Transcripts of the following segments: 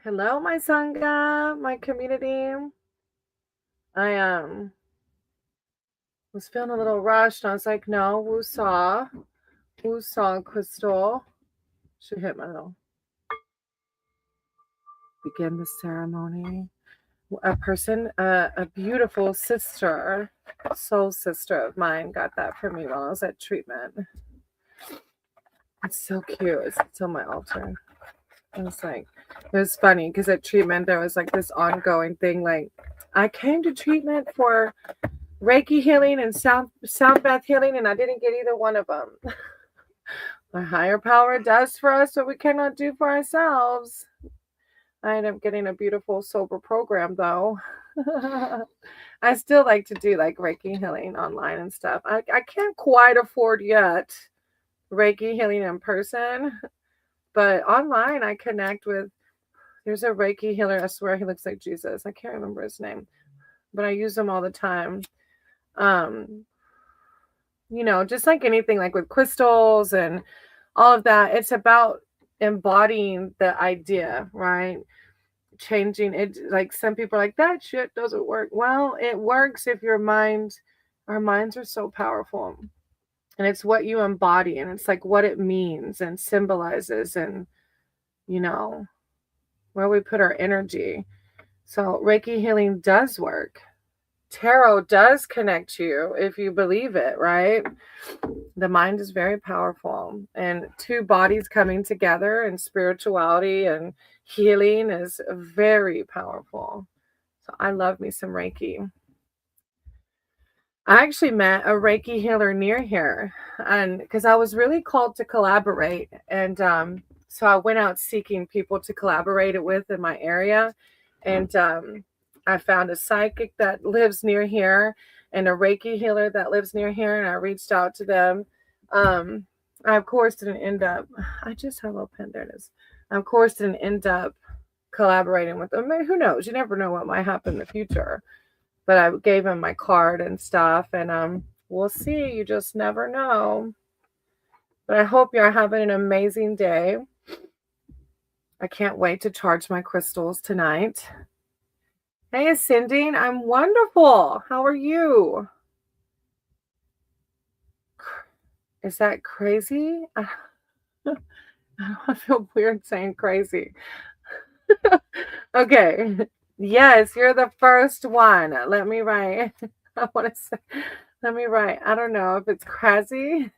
Hello, my Sangha, my community. I was feeling a little rushed. I was like, no, Wusa Crystal. Should hit my little begin the ceremony. A beautiful sister, soul sister of mine, got that for me while I was at treatment. It's so cute. It's on my altar. It was funny because at treatment there was like this ongoing thing. Like, I came to treatment for Reiki healing and sound bath healing, and I didn't get either one of them. The higher power does for us what we cannot do for ourselves. I ended up getting a beautiful sober program though. I still like to do like Reiki healing online and stuff. I can't quite afford yet Reiki healing in person, but online I connect with. There's a Reiki healer. I swear he looks like Jesus. I can't remember his name, but I use him all the time. Um, just like anything, like with crystals and all of that, it's about embodying the idea, right? Changing it. Like some people are like, that shit doesn't work. Well, it works if our minds are so powerful. And it's what you embody, and it's like what it means and symbolizes, and, you know, where we put our energy. So Reiki healing does work. Tarot does connect you if you believe it, right? The mind is very powerful, and two bodies coming together and spirituality and healing is very powerful. So I love me some Reiki. I actually met a Reiki healer near here, and because I was really called to collaborate, and so I went out seeking people to collaborate it with in my area, and I found a psychic that lives near here and a Reiki healer that lives near here, and I reached out to them. Um, I of course didn't end up. I just have a pen. There it is. I of course didn't end up collaborating with them. I mean, who knows? You never know what might happen in the future, but I gave him my card and stuff, and we'll see. You just never know. But I hope you're having an amazing day. I can't wait to charge my crystals tonight. Hey, Ascending, I'm wonderful. How are you? Is that crazy? I feel weird saying crazy. Okay. Yes, you're the first one. Let me write. I want to say, let me write. I don't know if it's crazy.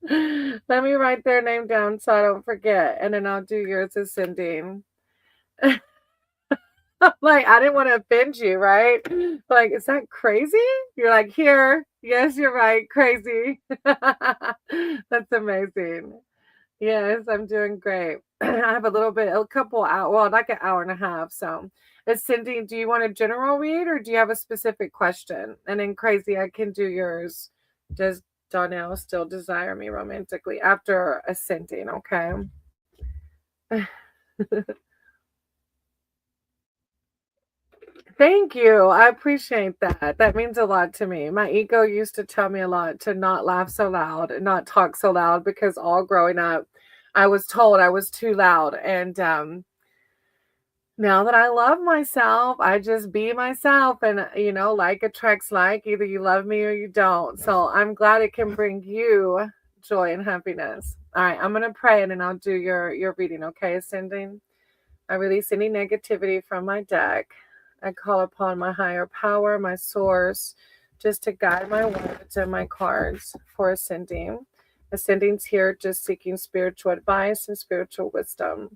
Let me write their name down so I don't forget, and then I'll do yours, Ascending. Like, I didn't want to offend you, right? Like, is that crazy? You're like, here. Yes, you're right. Crazy. That's amazing. Yes, I'm doing great. I have a couple hours, well, like an hour and a half. So, Cindy, do you want a general read or do you have a specific question? And then crazy, I can do yours. Does Donnell still desire me romantically after ascending? Okay. Thank you. I appreciate that. That means a lot to me. My ego used to tell me a lot to not laugh so loud and not talk so loud because all growing up, I was told I was too loud. And now that I love myself, I just be myself. And, like attracts like. Either you love me or you don't. So I'm glad it can bring you joy and happiness. All right, I'm going to pray and then I'll do your reading. Okay, Ascending? I release any negativity from my deck. I call upon my higher power, my source, just to guide my words and my cards for Ascending. Ascending's here just seeking spiritual advice and spiritual wisdom.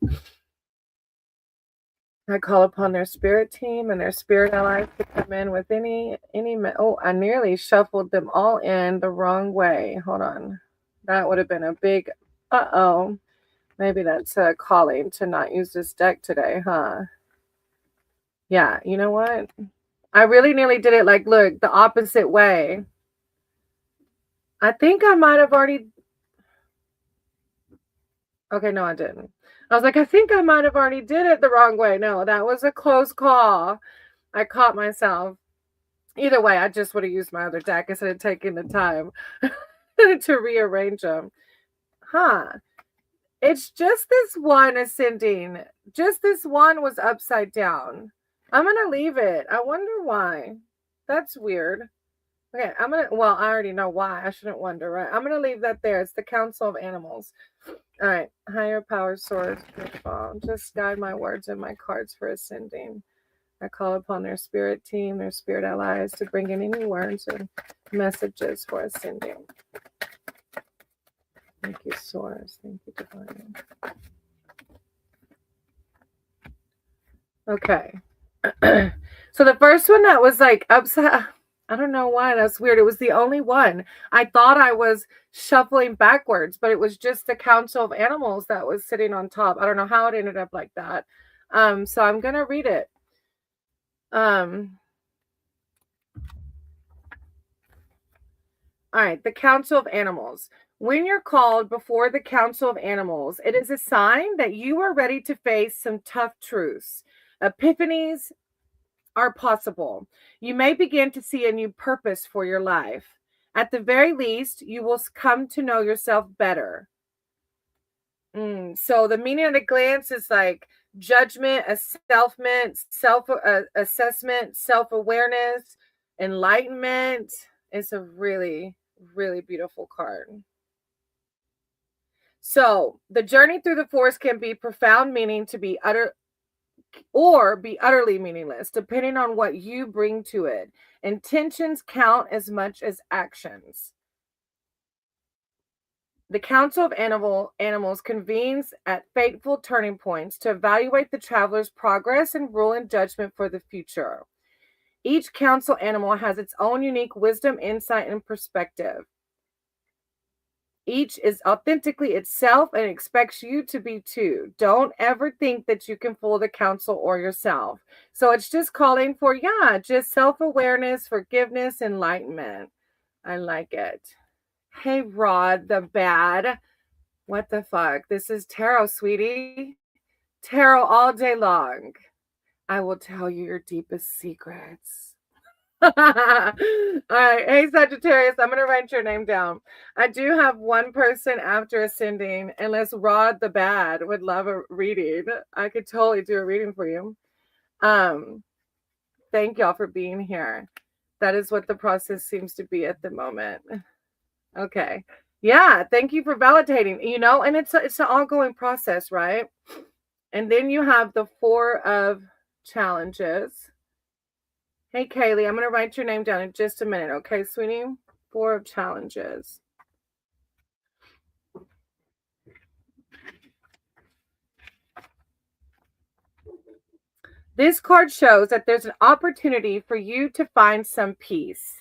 I call upon their spirit team and their spirit allies to come in with I nearly shuffled them all in the wrong way. Hold on. That would have been a big uh-oh. Maybe that's a calling to not use this deck today, huh? Yeah, you know what? I really nearly did it like, look, the opposite way. I think I might have already. Okay, no, I didn't. I was like, I think I might have already did it the wrong way. No, that was a close call. I caught myself. Either way, I just would have used my other deck instead of taking the time to rearrange them. Huh. It's just this one ascending. Just this one was upside down. I'm going to leave it. I wonder why. That's weird. Okay, well, I already know why. I shouldn't wonder, right? I'm going to leave that there. It's the Council of Animals. All right. Higher power source. Just guide my words and my cards for ascending. I call upon their spirit team, their spirit allies to bring in any words and messages for ascending. Thank you, Source. Thank you, Divine. Okay. So the first one that was like upside, I don't know why. That's weird. It was the only one. I thought I was shuffling backwards, but it was just the Council of Animals that was sitting on top. I don't know how it ended up like that. So I'm going to read it. All right. The Council of Animals. When you're called before the Council of Animals, it is a sign that you are ready to face some tough truths. Epiphanies are possible. You may begin to see a new purpose for your life. At the very least, you will come to know yourself better. So the meaning at a glance is like judgment, self-assessment, self-awareness, enlightenment. It's a really, really beautiful card. So the journey through the forest can be profound meaning to be utterly meaningless, depending on what you bring to it. Intentions count as much as actions. The Council of Animals convenes at fateful turning points to evaluate the traveler's progress and rule in judgment for the future. Each council animal has its own unique wisdom, insight, and perspective. Each is authentically itself and expects you to be too. Don't ever think that you can fool the council or yourself. So it's just calling for, just self-awareness, forgiveness, enlightenment. I like it. Hey, Rod, the bad. What the fuck? This is tarot, sweetie. Tarot all day long. I will tell you your deepest secrets. All right. Hey, Sagittarius, I'm going to write your name down. I do have one person after ascending, unless Rod the Bad would love a reading. I could totally do a reading for you. Thank y'all for being here. That is what the process seems to be at the moment. Okay. Yeah. Thank you for validating, and it's an ongoing process, right? And then you have the 4 of Challenges. Hey, Kaylee, I'm going to write your name down in just a minute. Okay, sweetie? 4 of Challenges. This card shows that there's an opportunity for you to find some peace.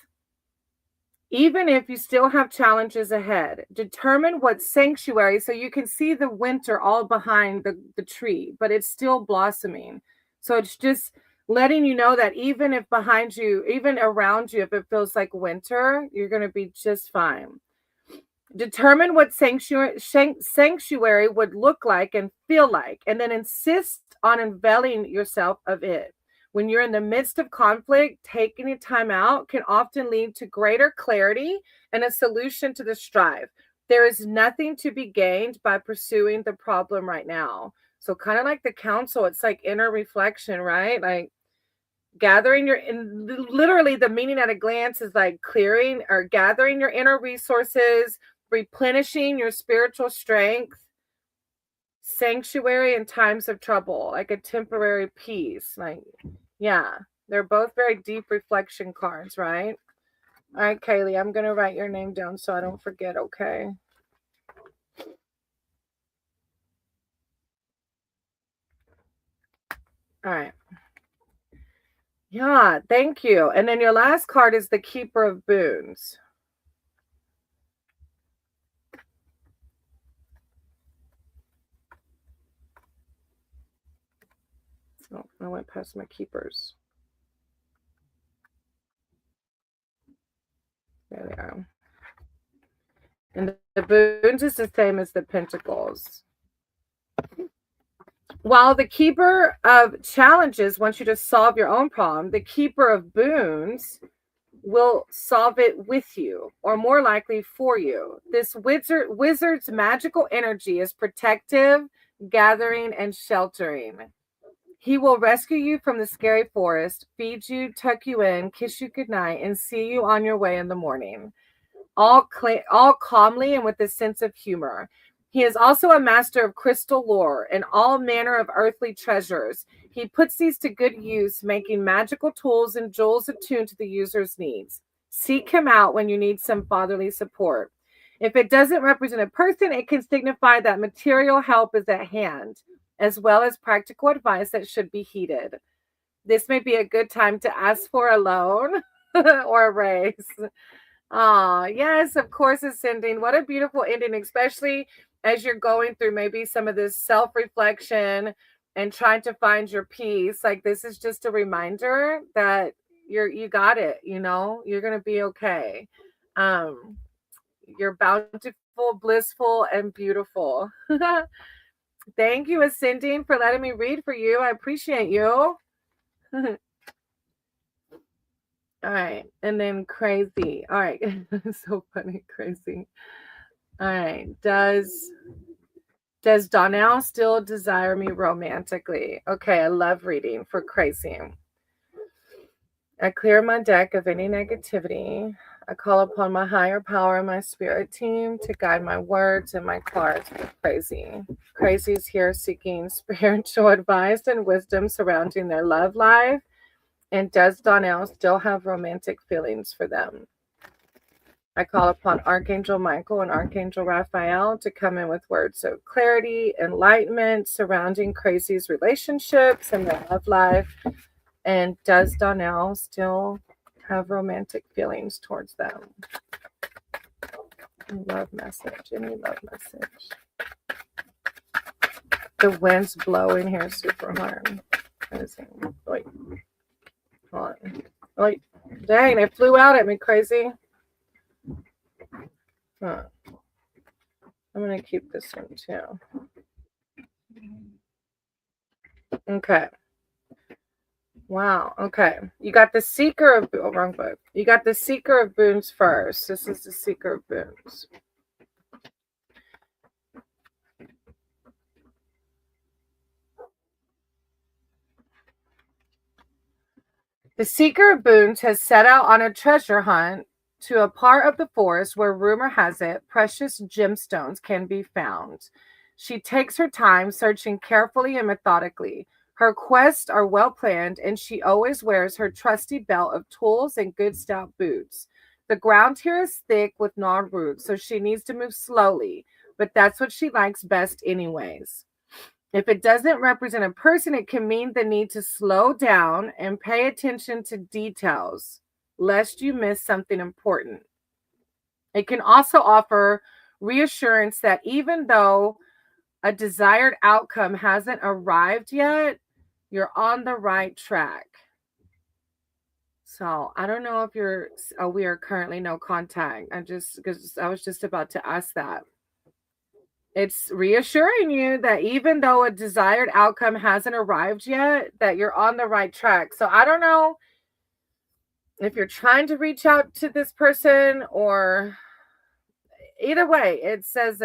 Even if you still have challenges ahead, determine what sanctuary, so you can see the winter all behind the tree, but it's still blossoming. So it's just letting you know that even if behind you, even around you, if it feels like winter, you're going to be just fine. Determine what sanctuary would look like and feel like, and then insist on unveiling yourself of it. When you're in the midst of conflict, taking a time out can often lead to greater clarity and a solution to the strife. There is nothing to be gained by pursuing the problem right now. So kind of like the council, it's like inner reflection, right? Like literally the meaning at a glance is like clearing or gathering your inner resources, replenishing your spiritual strength, sanctuary in times of trouble, like a temporary peace. Like, yeah, they're both very deep reflection cards, right? All right, Kaylee, I'm going to write your name down so I don't forget, okay? All right. Yeah, thank you. And then your last card is the Keeper of Boons. Oh, I went past my keepers. There they are. And the boons is the same as the pentacles. While the Keeper of Challenges wants you to solve your own problem, the Keeper of Boons will solve it with you, or more likely for you. This wizard's magical energy is protective, gathering, and sheltering. He will rescue you from the scary forest, feed you, tuck you in, kiss you goodnight, and see you on your way in the morning, all calmly and with a sense of humor. He is also a master of crystal lore and all manner of earthly treasures. He puts these to good use, making magical tools and jewels attuned to the user's needs. Seek him out when you need some fatherly support. If it doesn't represent a person, it can signify that material help is at hand, as well as practical advice that should be heeded. This may be a good time to ask for a loan or a raise. Ah, yes, of course, ascending. What a beautiful ending, especially as you're going through maybe some of this self-reflection and trying to find your peace. Like, this is just a reminder that you got it, you're gonna be okay. You're bountiful, blissful, and beautiful. Thank you, ascending, for letting me read for you. I appreciate you. All right, and then crazy. All right, so funny, crazy. All right, does Donnell still desire me romantically? Okay, I love reading for crazy. I clear my deck of any negativity. I call upon my higher power and my spirit team to guide my words and my cards for crazy. Crazy's here seeking spiritual advice and wisdom surrounding their love life. And does Donnell still have romantic feelings for them? I call upon Archangel Michael and Archangel Raphael to come in with words of clarity, enlightenment surrounding Crazy's relationships and their love life. And does Donnell still have romantic feelings towards them? Love message. Any love message? The wind's blowing here super hard. Wait. Hold on. Wait. Dang, it flew out at me, Crazy. Huh. I'm going to keep this one too. Okay. Wow. Okay. You got the Seeker of... Oh, wrong book. You got the Seeker of Boons first. This is the Seeker of Boons. The Seeker of Boons has set out on a treasure hunt to a part of the forest where, rumor has it, precious gemstones can be found. She takes her time, searching carefully and methodically. Her quests are well planned, and she always wears her trusty belt of tools and good stout boots. The ground here is thick with gnarled roots, so she needs to move slowly, but that's what she likes best anyways. If it doesn't represent a person, it can mean the need to slow down and pay attention to details, lest you miss something important. It can also offer reassurance that even though a desired outcome hasn't arrived yet, you're on the right track. So I don't know if we are currently no contact. Because I was just about to ask that. It's reassuring you that even though a desired outcome hasn't arrived yet, that you're on the right track. So I don't know if you're trying to reach out to this person, or either way, it says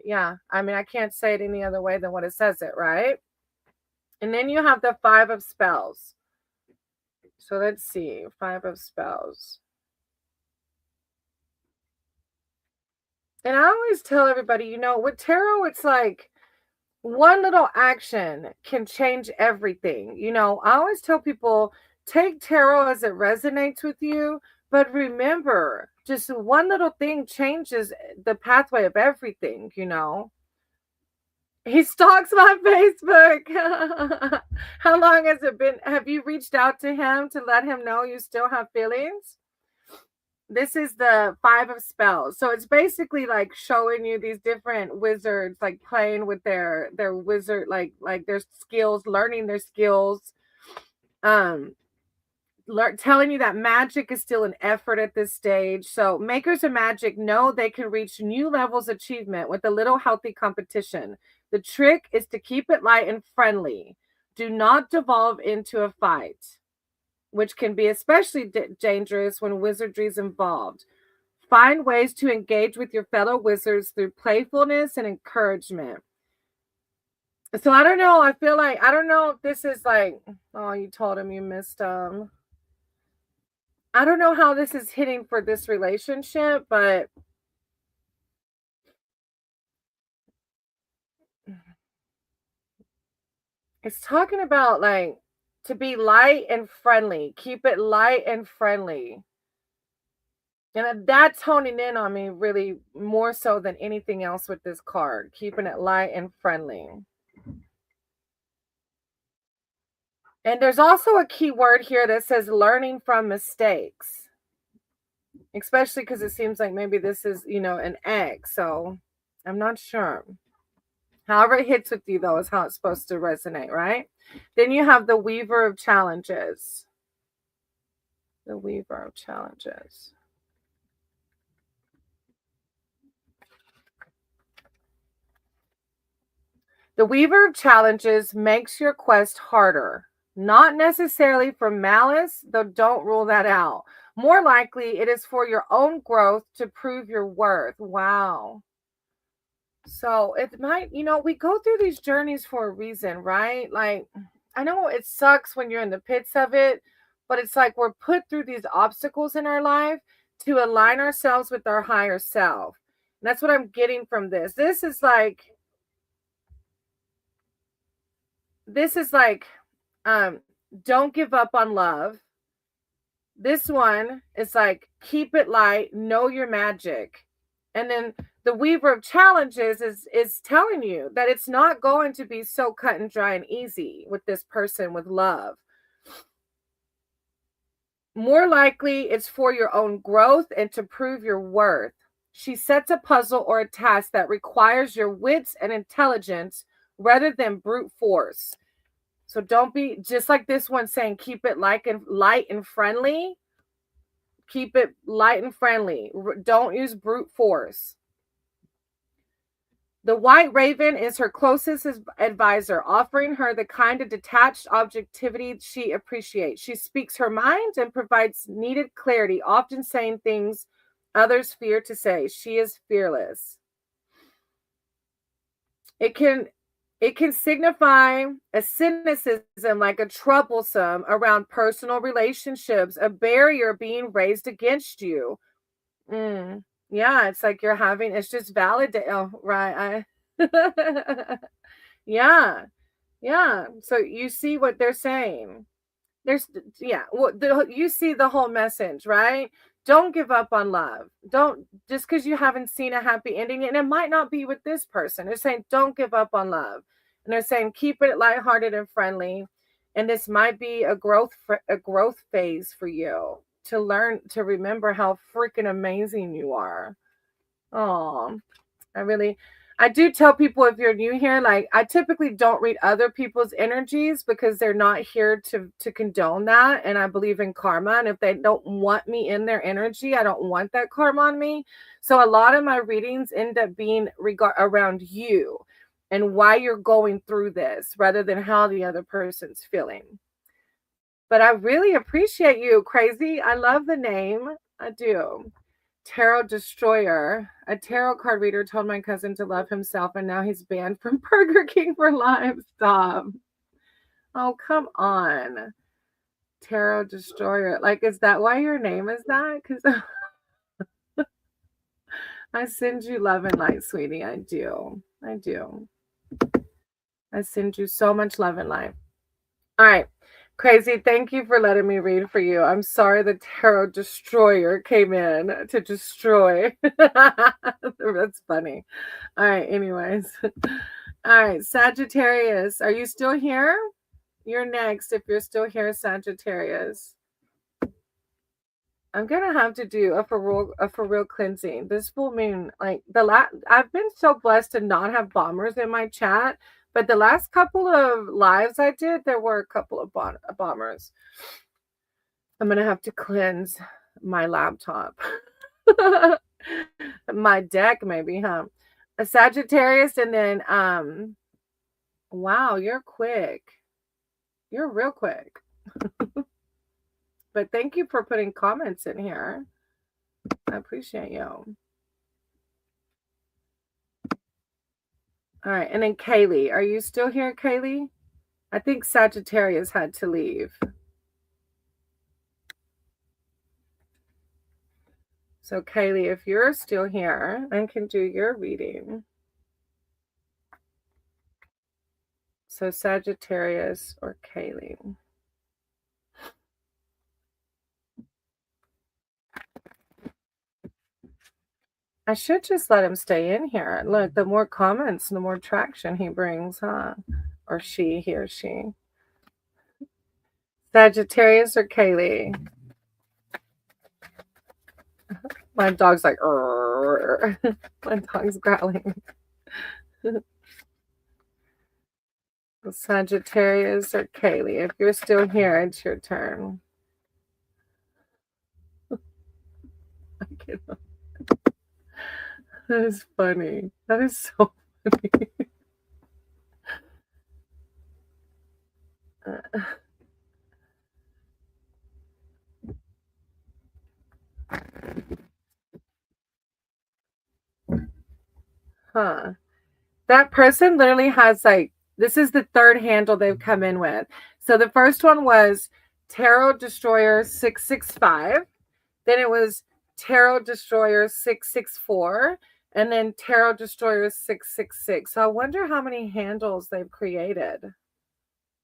yeah, I mean, I can't say it any other way than what it says it, right? And then you have the Five of Spells. So let's see, Five of Spells. And I always tell everybody, with tarot, it's like one little action can change everything. I always tell people, take tarot as it resonates with you, but remember, just one little thing changes the pathway of everything, He stalks my Facebook. How long has it been? Have you reached out to him to let him know you still have feelings? This is the Five of Spells. So it's basically like showing you these different wizards, like playing with their wizard, like their skills, learning their skills, telling you that magic is still an effort at this stage. So makers of magic know they can reach new levels of achievement with a little healthy competition. The trick is to keep it light and friendly. Do not devolve into a fight. which can be especially dangerous when wizardry is involved. Find ways to engage with your fellow wizards through playfulness and encouragement. So I don't know. I feel like I don't know if this is like, oh, you told him you missed I don't know how this is hitting for this relationship, but it's talking about like to be light and friendly. Keep it light and friendly. And that's honing in on me really more so than anything else with this card. Keeping it light and friendly. And there's also a key word here that says learning from mistakes. Especially because it seems like maybe this is, an egg. So I'm not sure. However it hits with you, though, is how it's supposed to resonate, right? Then you have the Weaver of Challenges. The Weaver of Challenges. The Weaver of Challenges makes your quest harder. Not necessarily from malice, though don't rule that out. More likely, it is for your own growth to prove your worth. Wow. So it might, we go through these journeys for a reason, right? Like, I know it sucks when you're in the pits of it, but it's like we're put through these obstacles in our life to align ourselves with our higher self. And that's what I'm getting from this. This is like, don't give up on love. This one is like, keep it light, know your magic. And then the Weaver of Challenges is telling you that it's not going to be so cut and dry and easy with this person with love. More likely, it's for your own growth and to prove your worth. She sets a puzzle or a task that requires your wits and intelligence rather than brute force. So don't be just like this one saying, keep it light and friendly. Keep it light and friendly. Don't use brute force. The White Raven is her closest advisor, offering her the kind of detached objectivity she appreciates. She speaks her mind and provides needed clarity, often saying things others fear to say. She is fearless. It can signify a cynicism, like a troublesome around personal relationships, a barrier being raised against you. Yeah, it's like it's just validate. Oh, right. Yeah. Yeah. So you see what they're saying. You see the whole message, right? Don't give up on love. Don't, just because you haven't seen a happy ending, and it might not be with this person. They're saying, don't give up on love. And they're saying, keep it lighthearted and friendly. And this might be a growth phase for you to learn to remember how freaking amazing you are. Oh, I do tell people, if you're new here, like, I typically don't read other people's energies because they're not here to condone that. And I believe in karma. And if they don't want me in their energy, I don't want that karma on me. So a lot of my readings end up being around you and why you're going through this rather than how the other person's feeling. But I really appreciate you, Crazy. I love the name. I do. Tarot Destroyer. A tarot card reader told my cousin to love himself, and now he's banned from Burger King for life. Stop. Oh, come on. Tarot Destroyer. Like, is that why your name is that? Because I send you love and light, sweetie. I do. I send you so much love and light. All right. Crazy, thank you for letting me read for you. I'm sorry the Tarot Destroyer came in to destroy. That's funny. All right, anyways. All right, Sagittarius, are you still here? You're next if you're still here, Sagittarius. I'm gonna have to do a for real cleansing. This full moon, like I've been so blessed to not have bombers in my chat. But the last couple of lives I did, there were a couple of bombers. I'm going to have to cleanse my laptop. My deck, maybe, huh? A Sagittarius, and then, wow, you're quick. You're real quick. But thank you for putting comments in here. I appreciate you. All right. And then Kaylee. Are you still here, Kaylee? I think Sagittarius had to leave. So, Kaylee, if you're still here, I can do your reading. So, Sagittarius or Kaylee. I should just let him stay in here. Look, the more comments, the more traction he brings, huh? Or she, he or she. Sagittarius or Kaylee? My dog's like, my dog's growling. Sagittarius or Kaylee? If you're still here, it's your turn. That is funny. That is so funny. Huh. That person literally has like, this is the third handle they've come in with. So the first one was Tarot Destroyer 665. Then it was Tarot Destroyer 664. And then Tarot Destroyer 666. So I wonder how many handles they've created.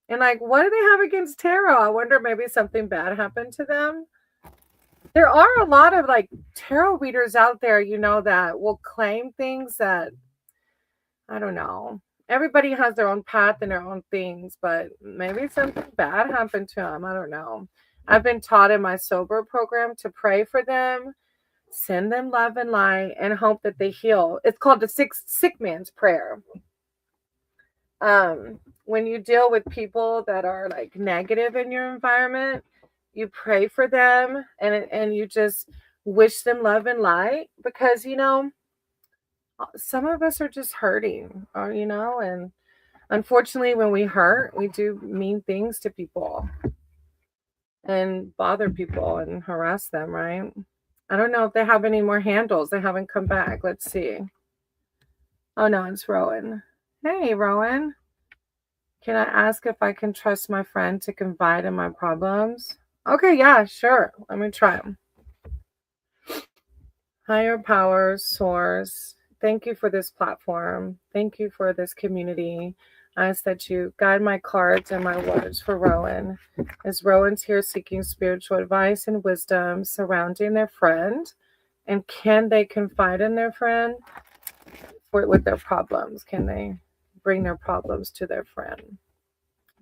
And like, what do they have against tarot? I wonder maybe something bad happened to them. There are a lot of like tarot readers out there, you know, that will claim things that, I don't know. Everybody has their own path and their own things, but maybe something bad happened to them. I don't know. I've been taught in my sober program to pray for them, send them love and light, and hope that they heal. It's called the sick man's prayer. When you deal with people that are like negative in your environment, you pray for them and you just wish them love and light, because you know some of us are just hurting, or you know, and unfortunately when we hurt, we do mean things to people and bother people and harass them, right? I don't know if they have any more handles. They haven't come back. Let's see. Oh no, it's Rowan. Hey Rowan. Can I ask if I can trust my friend to confide in my problems? Okay, yeah, sure. Let me try them. Higher power, source, thank you for this platform. Thank you for this community. I ask that you guide my cards and my words for Rowan, as Rowan's here seeking spiritual advice and wisdom surrounding their friend. And can they confide in their friend with their problems? Can they bring their problems to their friend?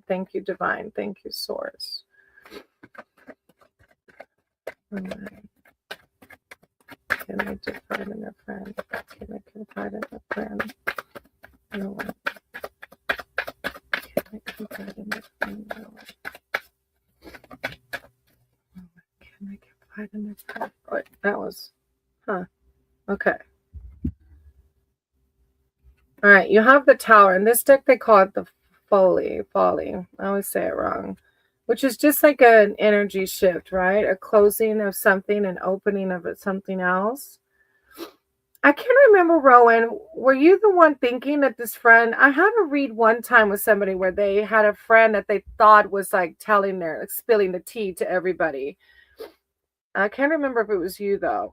Thank you, Divine. Thank you, Source. All right. Can they confide in their friend? Can they confide in their friend? No one. Can they confide in their friend? No one. Can they confide in their friend? Oh, that was, okay. All right, you have the Tower. In this deck, they call it the Folly. I always say it wrong. Which is just like an energy shift, right? A closing of something, an opening of something else. I can't remember, Rowan, were you the one thinking that this friend, I had to read one time with somebody where they had a friend that they thought was like telling their, like spilling the tea to everybody. I can't remember if it was you though.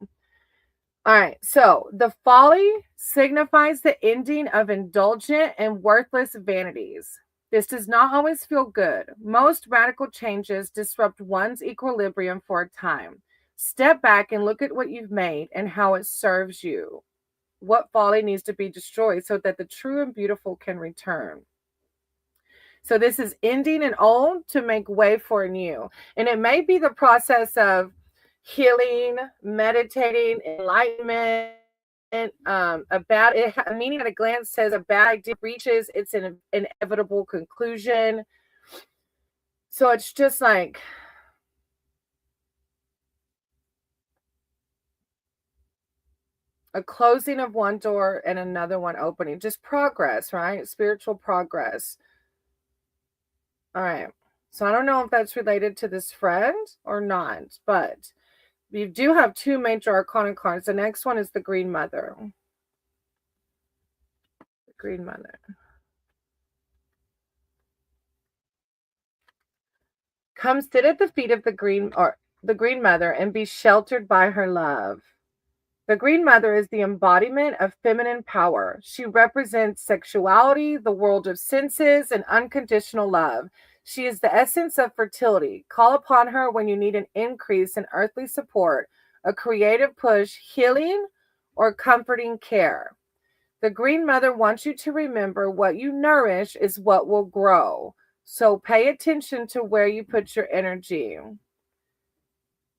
All right, so the folly signifies the ending of indulgent and worthless vanities. This does not always feel good. Most radical changes disrupt one's equilibrium for a time. Step back and look at what you've made and how it serves you. What folly needs to be destroyed so that the true and beautiful can return. So this is ending an old to make way for new. And it may be the process of healing, meditating, enlightenment. A meaning at a glance says a bad idea reaches its inevitable conclusion. So it's just like a closing of one door and another one opening. Just progress, right? Spiritual progress. All right. So I don't know if that's related to this friend or not, but you do have 2 major arcana cards. The next one is the Green Mother. The Green Mother. Come sit at the feet of the Green Mother and be sheltered by her love. The Green Mother is the embodiment of feminine power. She represents sexuality, the world of senses, and unconditional love. She is the essence of fertility. Call upon her when you need an increase in earthly support, a creative push, healing, or comforting care. The Green Mother wants you to remember what you nourish is what will grow. So pay attention to where you put your energy.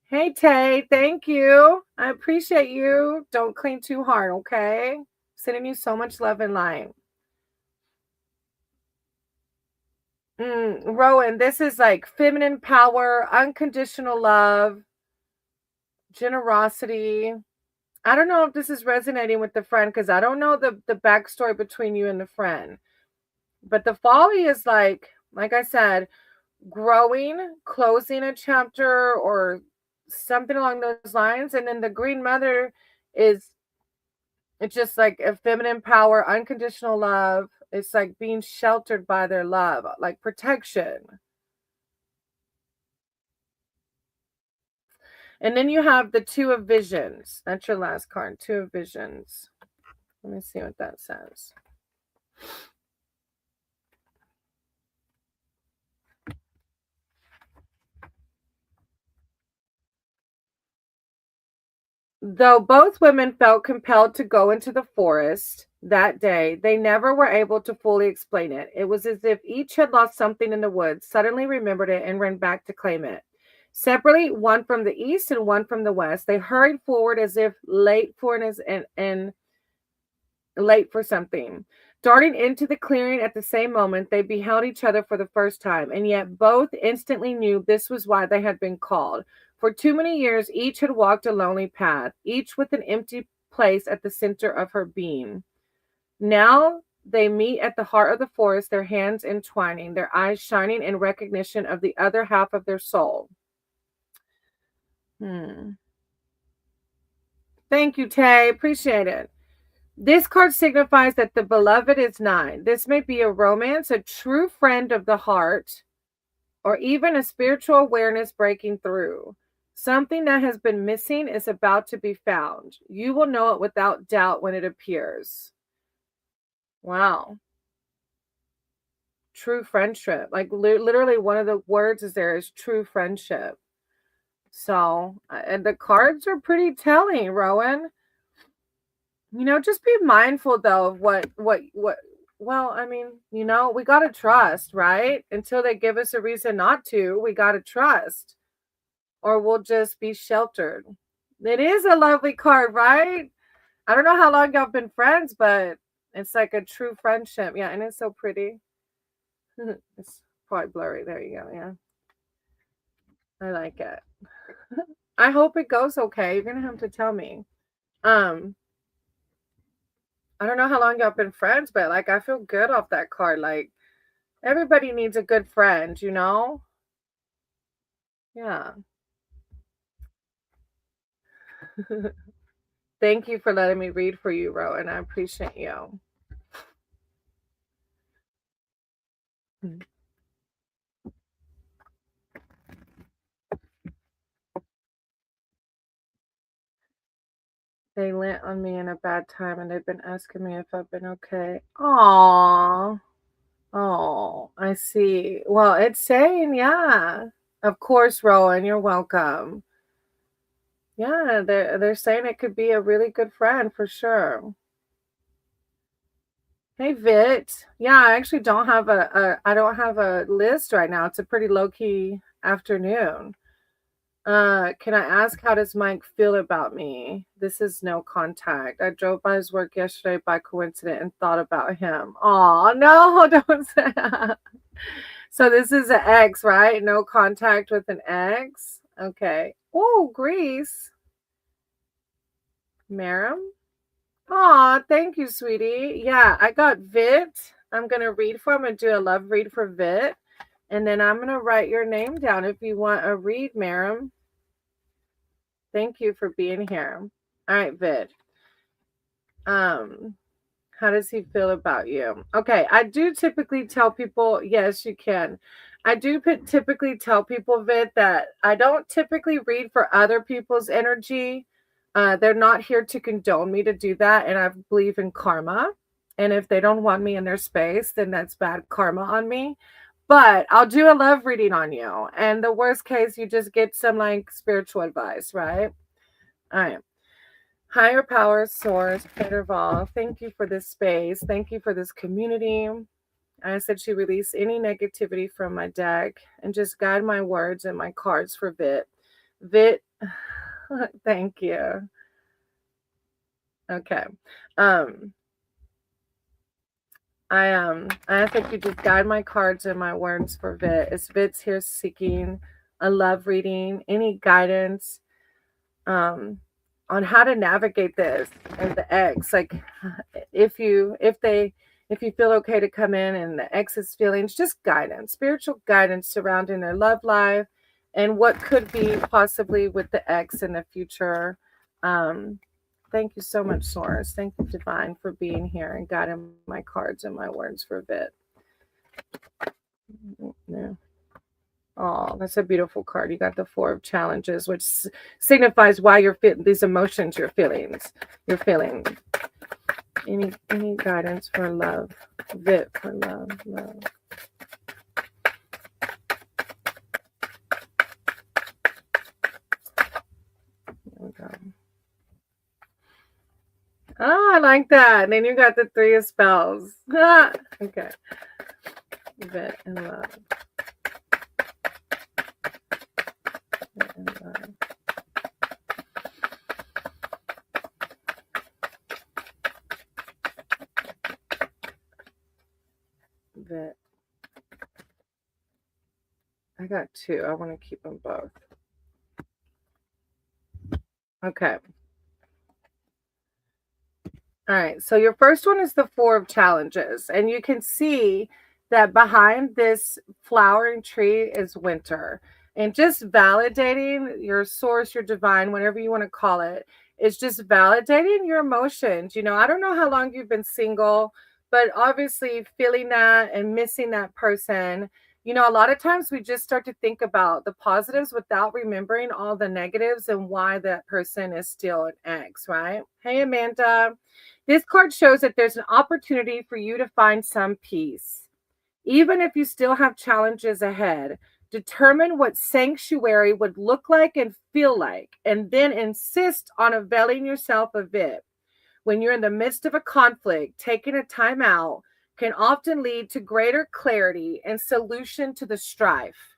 Hey, Tay, thank you. I appreciate you. Don't clean too hard, okay? Sending you so much love and light. Rowan, this is like feminine power, unconditional love, generosity. I don't know if this is resonating with the friend because I don't know the backstory between you and the friend. But the folly is like I said, growing, closing a chapter or something along those lines. And then the Green Mother is it's just like a feminine power, unconditional love. It's like being sheltered by their love, like protection. And then you have the Two of Visions. That's your last card, Two of Visions. Let me see what that says. Though both women felt compelled to go into the forest that day, they never were able to fully explain it. It was as if each had lost something in the woods, suddenly remembered it, and ran back to claim it. Separately, one from the east and one from the west, they hurried forward as if late for and late for something. Darting into the clearing at the same moment, they beheld each other for the first time, and yet both instantly knew this was why they had been called. For too many years, each had walked a lonely path, each with an empty place at the center of her being. Now they meet at the heart of the forest, their hands entwining, their eyes shining in recognition of the other half of their soul. Thank you, Tay. Appreciate it. This card signifies that the beloved is nigh. This may be a romance, a true friend of the heart, or even a spiritual awareness breaking through. Something that has been missing is about to be found. You will know it without doubt when it appears. Wow. True friendship. Like literally one of the words is there is true friendship. So, and the cards are pretty telling, Rowan. Just be mindful though of what well, I mean, we got to trust, right? Until they give us a reason not to, we got to trust or we'll just be sheltered. It is a lovely card, right? I don't know how long y'all been friends, but it's like a true friendship. Yeah, and it's so pretty. It's quite blurry. There you go. Yeah. I like it. I hope it goes okay. You're going to have to tell me. I don't know how long y'all been friends, but like I feel good off that card. Like everybody needs a good friend, Yeah. Thank you for letting me read for you, Rowan. I appreciate you. They lent on me in a bad time and they've been asking me if I've been okay. Aww. Oh, I see. Well, it's saying, yeah. Of course, Rowan, you're welcome. Yeah, they're saying it could be a really good friend for sure. Hey Vit. Yeah, I actually don't have I don't have a list right now. It's a pretty low-key afternoon. Can I ask how does Mike feel about me? This is no contact. I drove by his work yesterday by coincidence and thought about him. Oh no, don't say that. So this is an ex, right? No contact with an ex. Okay. Oh, Greece. Maram. Aw, thank you, sweetie. Yeah, I got Vit. I'm gonna read for him and do a love read for Vit. And then I'm going to write your name down if you want a read, Miriam. Thank you for being here. All right, Vid. How does he feel about you? Okay, I do typically tell people, yes, you can. I do typically tell people, Vid, that I don't typically read for other people's energy. They're not here to condone me to do that, and I believe in karma. And if they don't want me in their space, then that's bad karma on me. But I'll do a love reading on you. And the worst case, you just get some like spiritual advice, right? All right. Higher power source, Peterval, thank you for this space. Thank you for this community. I said to release any negativity from my deck and just guide my words and my cards for Vit. Vit, thank you. Okay. I think you just guide my cards and my words for Vit. Is Vit's here seeking a love reading, any guidance on how to navigate this and the ex? Like if you feel okay to come in and the ex's feelings, just guidance, spiritual guidance surrounding their love life and what could be possibly with the ex in the future. Thank you so much, Source. Thank you, Divine, for being here and guiding my cards and my words for a bit. Yeah. Oh, that's a beautiful card. You got the Four of Challenges, which signifies why you're feeling these emotions you're feeling. Any guidance for love? Vit for love. There we go. Oh, I like that. And then you got the Three of Spells. Okay. Vit and love. Vit and love. Vit. I got two. I want to keep them both. Okay. All right. So your first one is the Four of Challenges. And you can see that behind this flowering tree is winter. And just validating your source, your divine, whatever you want to call it, is just validating your emotions. You know, I don't know how long you've been single, but obviously feeling that and missing that person. You know, a lot of times we just start to think about the positives without remembering all the negatives and why that person is still an ex, right? Hey, Amanda. This card shows that there's an opportunity for you to find some peace. Even if you still have challenges ahead, determine what sanctuary would look like and feel like, and then insist on availing yourself of it. When you're in the midst of a conflict, taking a time out can often lead to greater clarity and solution to the strife.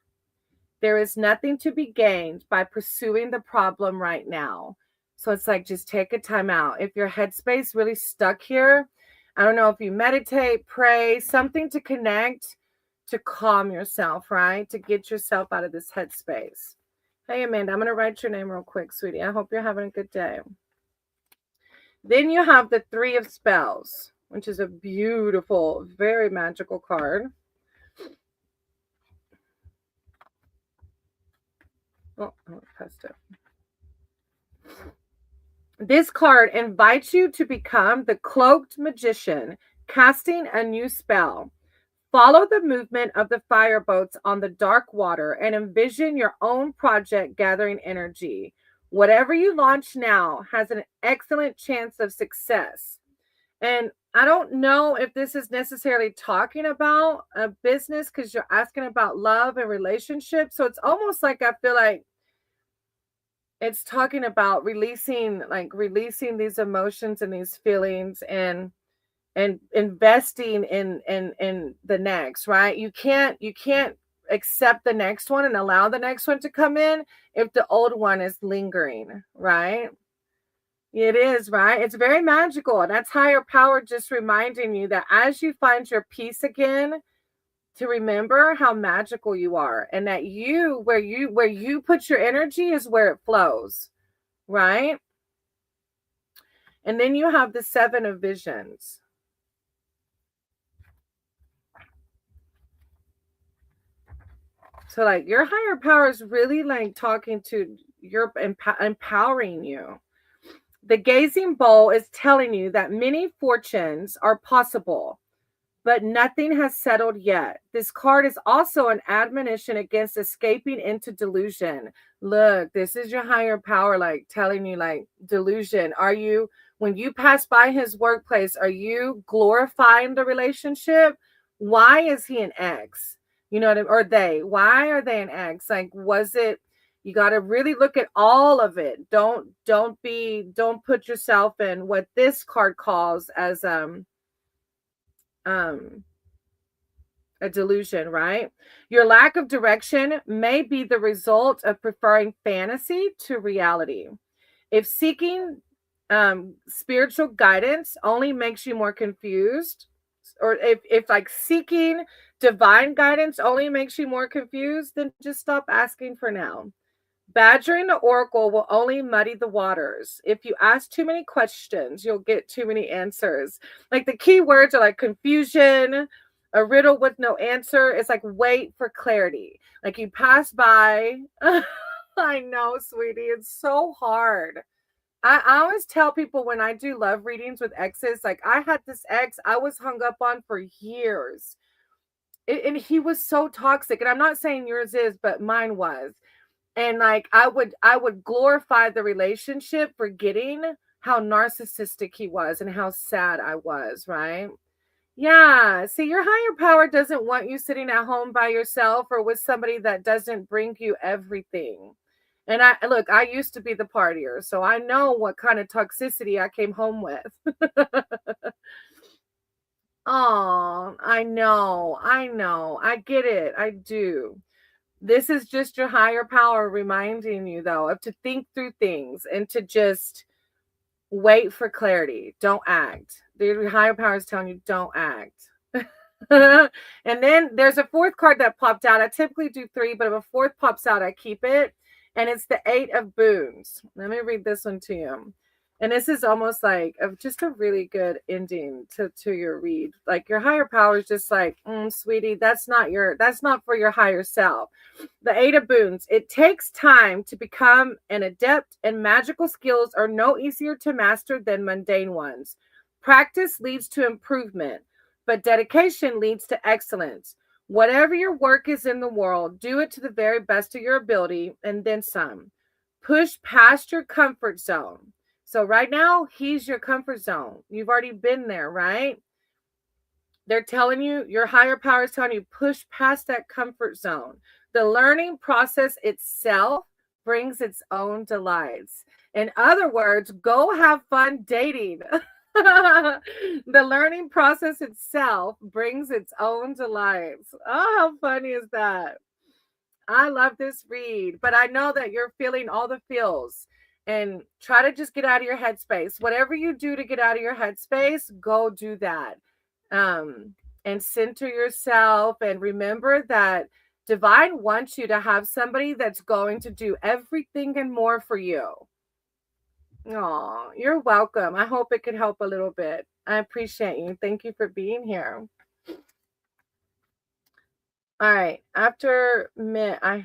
There is nothing to be gained by pursuing the problem right now. So it's like, just take a time out. If your headspace really stuck here, I don't know if you meditate, pray, something to connect, to calm yourself, right? To get yourself out of this headspace. Hey, Amanda, I'm going to write your name real quick, sweetie. I hope you're having a good day. Then you have the Three of Spells, which is a beautiful, very magical card. Oh, I pressed it. This card invites you to become the cloaked magician, casting a new spell. Follow the movement of the fireboats on the dark water and envision your own project gathering energy. Whatever you launch now has an excellent chance of success. And I don't know if this is necessarily talking about a business because you're asking about love and relationships. So it's almost like I feel like it's talking about releasing these emotions and these feelings and investing in the next, right? You can't accept the next one and allow the next one to come in if the old one is lingering, right? It is, right? It's very magical. And that's higher power just reminding you that as you find your peace again, to remember how magical you are and that where you put your energy is where it flows, right? And then you have the Seven of Visions. So like your higher power is really like talking to your empowering you. The gazing bowl is telling you that many fortunes are possible, but nothing has settled yet. This card is also an admonition against escaping into delusion. Look, this is your higher power, like telling you, like, delusion. Are you, when you pass by his workplace, are you glorifying the relationship? Why is he an ex? You know what I mean? Or they, why are they an ex? Like, was it, you got to really look at all of it. Don't put yourself in what this card calls as, um a delusion, right? Your lack of direction may be the result of preferring fantasy to reality. If seeking spiritual guidance only makes you more confused, or if like seeking divine guidance only makes you more confused, then just stop asking for now. Badgering the oracle will only muddy the waters. If you ask too many questions, you'll get too many answers. Like the key words are like confusion, a riddle with no answer. It's like wait for clarity. Like you pass by. I know, sweetie. It's so hard. I always tell people when I do love readings with exes, like I had this ex I was hung up on for years. And he was so toxic. And I'm not saying yours is, but mine was. And like I would glorify the relationship, forgetting how narcissistic he was and how sad I was, right? Yeah, see, your higher power doesn't want you sitting at home by yourself or with somebody that doesn't bring you everything. And I look, I used to be the partier, so I know what kind of toxicity I came home with. Oh, I know, I get it, I do. This is just your higher power reminding you, though, of to think through things and to just wait for clarity. Don't act. The higher power is telling you don't act. And then there's a fourth card that popped out. I typically do three, but if a fourth pops out, I keep it. And it's the Eight of Boons. Let me read this one to you. And this is almost like just a really good ending to your read. Like your higher power is just like, sweetie, that's not for your higher self. The Eight of Boons. It takes time to become an adept, and magical skills are no easier to master than mundane ones. Practice leads to improvement, but dedication leads to excellence. Whatever your work is in the world, do it to the very best of your ability and then some. Push past your comfort zone. So right now, he's your comfort zone. You've already been there, right? They're telling you, your higher power is telling you, push past that comfort zone. The learning process itself brings its own delights. In other words, go have fun dating. The learning process itself brings its own delights. Oh, how funny is that? I love this read, but I know that you're feeling all the feels, and try to just get out of your headspace. Whatever you do to get out of your headspace, go do that. And center yourself and remember that divine wants you to have somebody that's going to do everything and more for you. Oh, you're welcome. I hope it could help a little bit. I appreciate you. Thank you for being here. All right. After Mint, I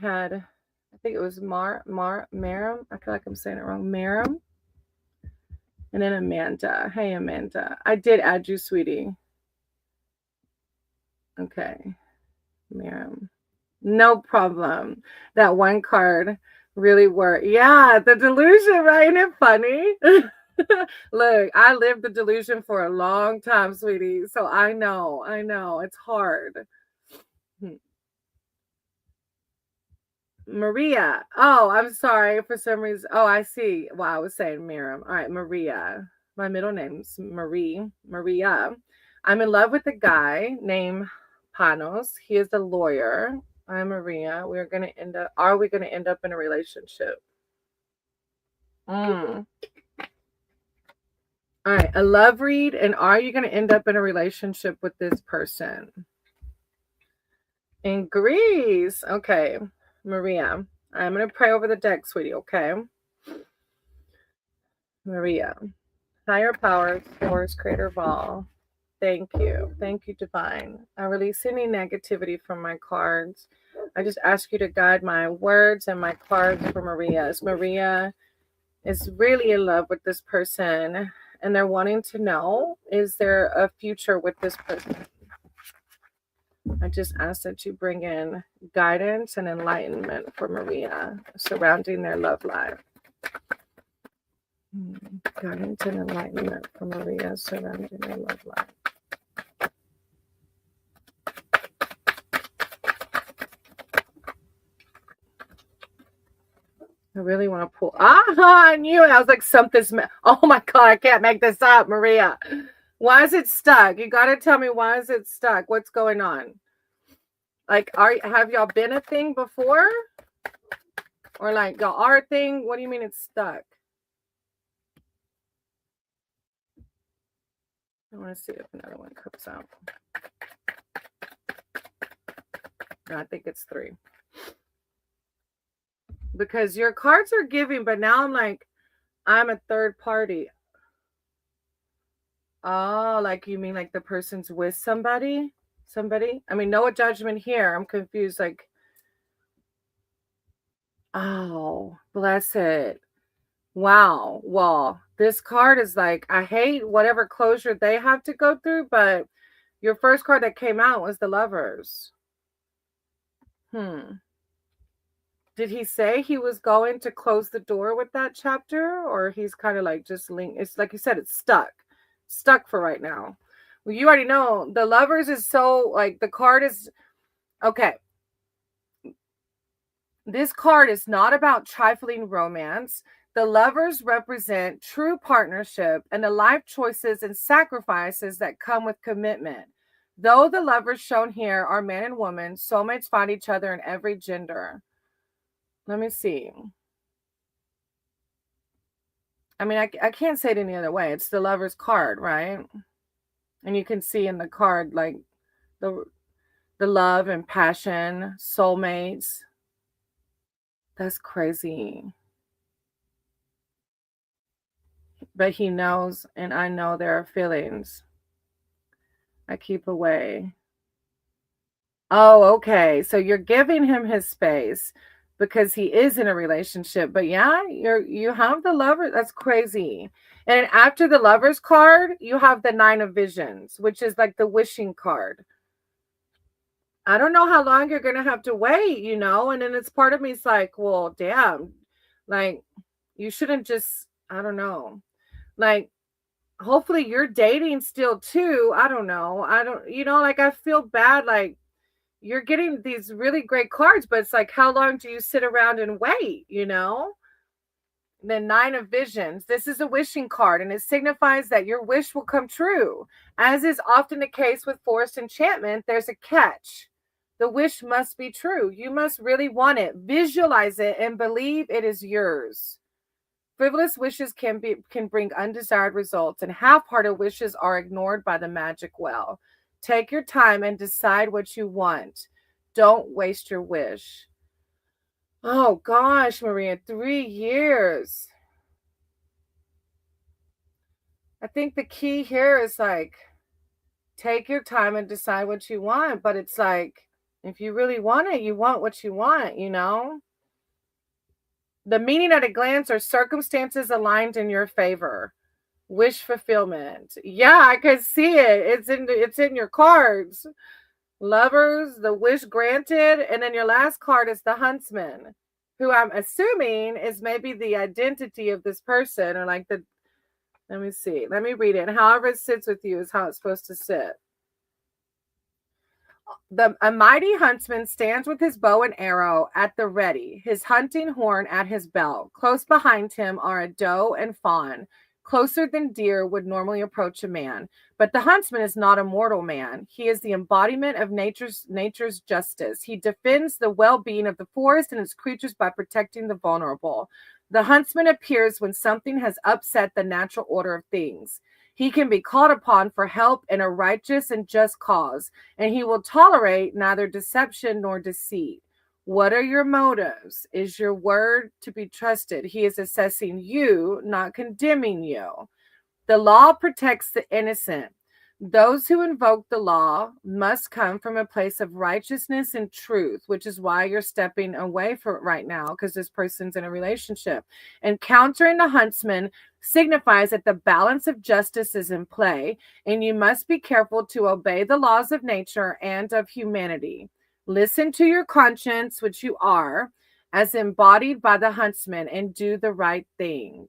think it was Maram. I feel like I'm saying it wrong. Maram. And then Amanda. Hey, Amanda. I did add you, sweetie. Okay. Maram. No problem. That one card really worked. Yeah, the delusion, right? Isn't it funny? Look, I lived the delusion for a long time, sweetie. So I know. It's hard. Maria. Oh, I'm sorry for some reason. Oh, I see. Well, I was saying Miriam. All right, Maria. My middle name's Marie. Maria. I'm in love with a guy named Panos. He is a lawyer. I'm Maria. Are we gonna end up in a relationship? All right, a love read, and are you gonna end up in a relationship with this person? In Greece. Okay. Maria, I'm going to pray over the deck, sweetie, okay? Maria, higher powers, source, creator of all. Thank you. Thank you, divine. I release any negativity from my cards. I just ask you to guide my words and my cards for Maria. As Maria is really in love with this person and they're wanting to know, is there a future with this person? I just ask that you bring in guidance and enlightenment for Maria surrounding their love life. Guidance and enlightenment for Maria surrounding their love life. I really want to pull. I knew it. I was like, something's. Oh my God, I can't make this up, Maria. Why is it stuck? You got to tell me, why is it stuck? What's going on? Like, have y'all been a thing before? Or like, y'all are a thing? What do you mean it's stuck? I want to see if another one comes out. No, I think it's 3. Because your cards are giving, but now I'm like, I'm a third party. Oh, like you mean like the person's with somebody? I mean, no judgment here. I'm confused. Like, oh, bless it. Wow. Well, this card is like, I hate whatever closure they have to go through, but your first card that came out was the Lovers. Did he say he was going to close the door with that chapter, or he's kind of like just linked? It's like you said, it's stuck for right now. Well, you already know the Lovers is so like the card is okay. This card is not about trifling romance. The Lovers represent true partnership and the life choices and sacrifices that come with commitment. Though the lovers shown here are man and woman, soulmates find each other in every gender. Let me see. I mean, I can't say it any other way. It's the Lovers card, right? And you can see in the card like the love and passion, soulmates. That's crazy. But he knows, and I know there are feelings. I keep away. Oh, okay. So you're giving him his space because he is in a relationship. But yeah, you have the Lover. That's crazy. And after the Lovers card, you have the 9 of Visions, which is like the wishing card. I don't know how long you're going to have to wait, you know? And then it's part of me is like, well, damn, like you shouldn't just, I don't know. Like, hopefully you're dating still too. I don't know. Like I feel bad. Like you're getting these really great cards, but it's like, how long do you sit around and wait, you know? The 9 of Visions. This is a wishing card, and it signifies that your wish will come true. As is often the case with forced enchantment, there's a catch. The wish must be true. You must really want it. Visualize it and believe it is yours. Frivolous wishes can bring undesired results, and half-hearted wishes are ignored by the magic well. Take your time and decide what you want. Don't waste your wish. Oh gosh, Maria, 3 years. I think the key here is like, take your time and decide what you want. But it's like, if you really want it, you want what you want, you know? The meaning at a glance are circumstances aligned in your favor. Wish fulfillment. Yeah, I can see it. It's in your cards. Lovers, the wish granted, and then your last card is the Huntsman, who I'm assuming is maybe the identity of this person, or like let me see. Let me read it. However it sits with you is how it's supposed to sit. A mighty huntsman stands with his bow and arrow at the ready, his hunting horn at his belt. Close behind him are a doe and fawn, closer than deer would normally approach a man. But the huntsman is not a mortal man. He is the embodiment of nature's justice. He defends the well-being of the forest and its creatures by protecting the vulnerable. The huntsman appears when something has upset the natural order of things. He can be called upon for help in a righteous and just cause, and he will tolerate neither deception nor deceit. What are your motives? Is your word to be trusted? He is assessing you, not condemning you. The law protects the innocent. Those who invoke the law must come from a place of righteousness and truth, which is why you're stepping away from it right now, because this person's in a relationship. Encountering the huntsman signifies that the balance of justice is in play, and you must be careful to obey the laws of nature and of humanity. Listen to your conscience, which you are, as embodied by the huntsman, and do the right thing.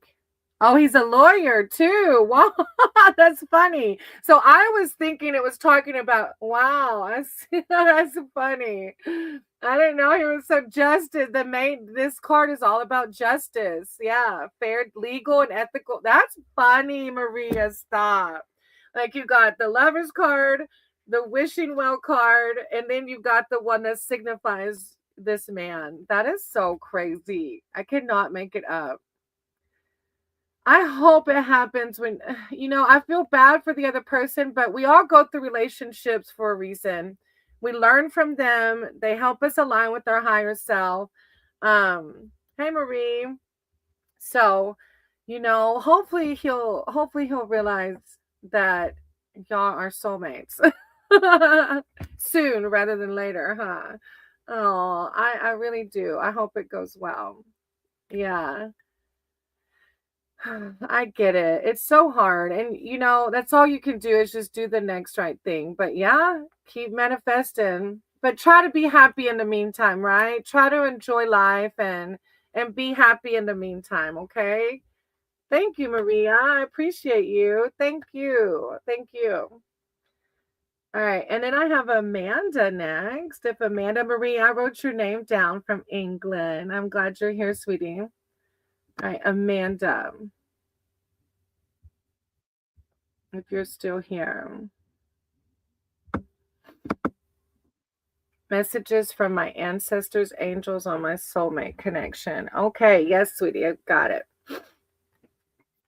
Oh, he's a lawyer too. Wow, that's funny. So I was thinking it was talking about, wow, that's funny. I didn't know he was so justice. This card is all about justice. Yeah, fair, legal, and ethical. That's funny, Maria. Stop. Like you got the lover's card, the wishing well card, and then you got the one that signifies this man. That is so crazy. I cannot make it up. I hope it happens when, I feel bad for the other person, but we all go through relationships for a reason. We learn from them. They help us align with our higher self. Hey Marie. So, hopefully he'll realize that y'all are soulmates soon rather than later, huh? Oh, I really do. I hope it goes well. Yeah. I get it. It's so hard. And, that's all you can do is just do the next right thing. But yeah, keep manifesting. But try to be happy in the meantime, right? Try to enjoy life and be happy in the meantime, okay? Thank you, Maria. I appreciate you. Thank you. Thank you. All right. And then I have Amanda next. If Amanda Marie, I wrote your name down from England. I'm glad you're here, sweetie. All right, Amanda. If you're still here. Messages from my ancestors, angels on my soulmate connection. Okay, yes, sweetie, I got it.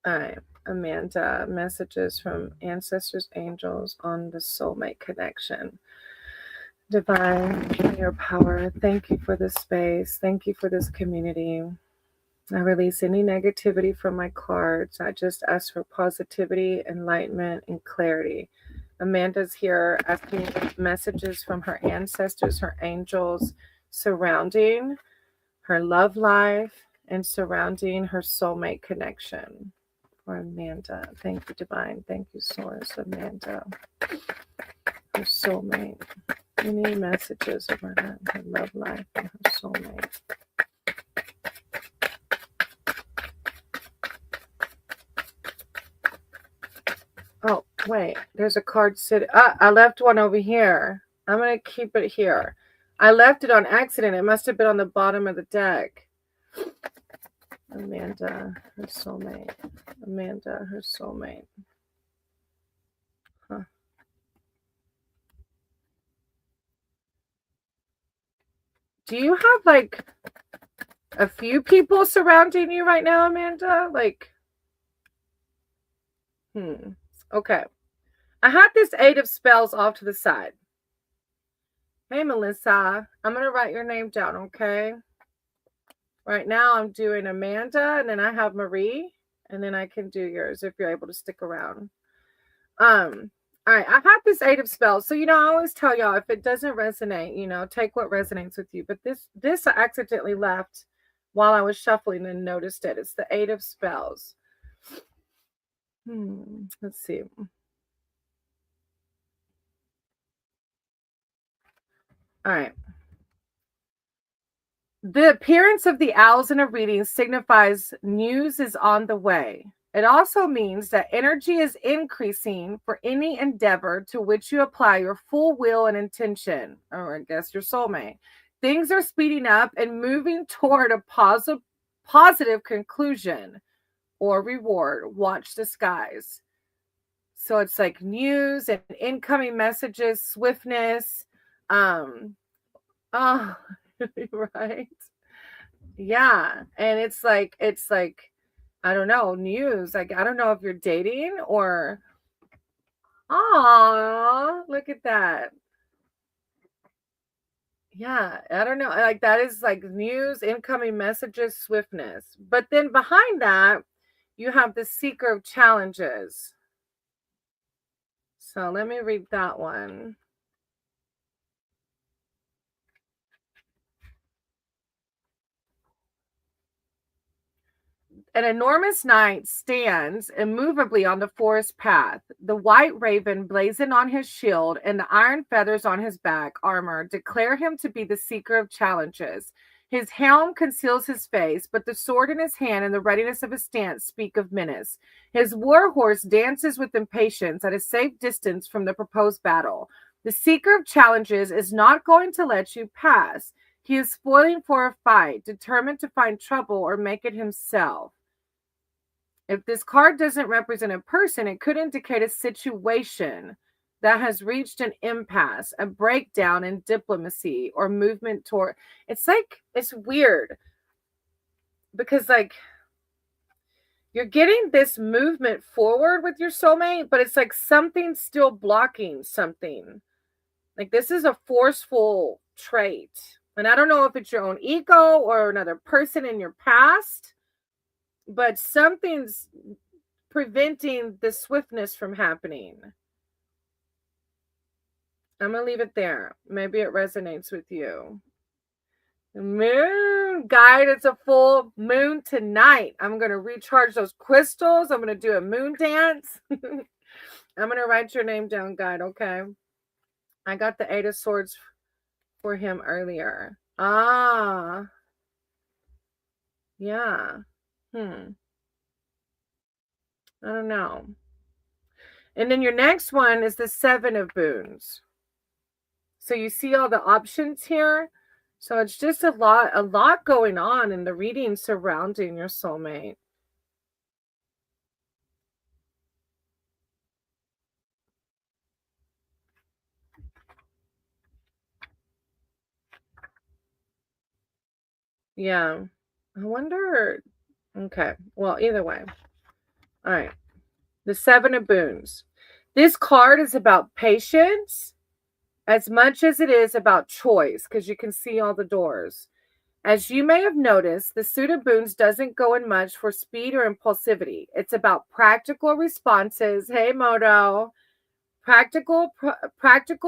All right, Amanda, messages from ancestors, angels on the soulmate connection. Divine, your power. Thank you for this space. Thank you for this community. I release any negativity from my cards. I just ask for positivity, enlightenment, and clarity. Amanda's here asking messages from her ancestors, her angels, surrounding her love life and surrounding her soulmate connection. For Amanda. Thank you, Divine. Thank you, Source. Amanda, her soulmate. Any messages about her love life and her soulmate. Oh, wait, there's a card sitting. I left one over here. I'm going to keep it here. I left it on accident. It must have been on the bottom of the deck. Amanda, her soulmate. Amanda, her soulmate. Huh. Do you have like a few people surrounding you right now, Amanda? Okay. I had this 8 of spells off to the side. Hey, Melissa, I'm going to write your name down, okay? Right now I'm doing Amanda, and then I have Marie, and then I can do yours if you're able to stick around. All right, I have this 8 of spells. So, I always tell y'all, if it doesn't resonate, take what resonates with you. But this I accidentally left while I was shuffling and noticed it. It's the 8 of spells. Let's see. All right. The appearance of the owls in a reading signifies news is on the way. It also means that energy is increasing for any endeavor to which you apply your full will and intention, or I guess your soulmate. Things are speeding up and moving toward a positive conclusion or reward. Watch the skies. So it's like news and incoming messages, swiftness. Oh, right. Yeah. And it's like, I don't know, news. Like, I don't know if you're dating or, look at that. Yeah. I don't know. Like, that is like news, incoming messages, swiftness. But then behind that, you have the seeker of challenges. So let me read that one. An enormous knight stands immovably on the forest path. The white raven blazoned on his shield and the iron feathers on his back armor declare him to be the seeker of challenges. His helm conceals his face, but the sword in his hand and the readiness of his stance speak of menace. His war horse dances with impatience at a safe distance from the proposed battle. The seeker of challenges is not going to let you pass. He is spoiling for a fight, determined to find trouble or make it himself. If this card doesn't represent a person, it could indicate a situation that has reached an impasse, a breakdown in diplomacy or movement toward. It's weird because you're getting this movement forward with your soulmate, but it's like something's still blocking something. Like this is a forceful trait. And I don't know if it's your own ego or another person in your past, but something's preventing the swiftness from happening. I'm going to leave it there. Maybe it resonates with you. Moon guide, it's a full moon tonight. I'm going to recharge those crystals. I'm going to do a moon dance. I'm going to write your name down, guide, okay? I got the 8 of Swords for him earlier. Ah. Yeah. I don't know. And then your next one is the 7 of Boons. So you see all the options here. So it's just a lot going on in the reading surrounding your soulmate. Yeah. I wonder. Okay. Well, either way. All right. The 7 of Boons. This card is about patience as much as it is about choice, because you can see all the doors. As you may have noticed, the suit of Boons doesn't go in much for speed or impulsivity. It's about practical responses. Hey, Moto. Practical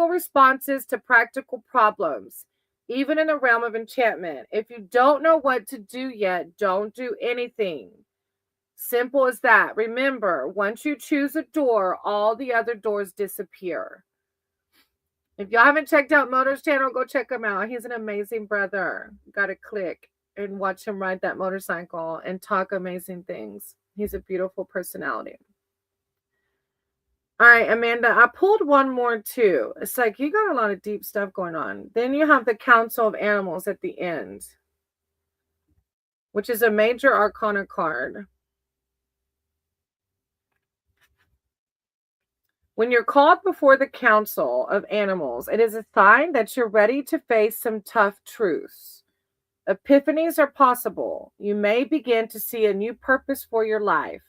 responses to practical problems, even in the realm of enchantment. If you don't know what to do yet, don't do anything. Simple as that. Remember, once you choose a door, all the other doors disappear. If y'all haven't checked out Motor's channel, go check him out. He's an amazing brother. Gotta click and watch him ride that motorcycle and talk amazing things. He's a beautiful personality. All right, Amanda, I pulled one more too. It's like you got a lot of deep stuff going on. Then you have the Council of Animals at the end, which is a major arcana card. When you're called before the Council of Animals, it is a sign that you're ready to face some tough truths. Epiphanies are possible. You may begin to see a new purpose for your life.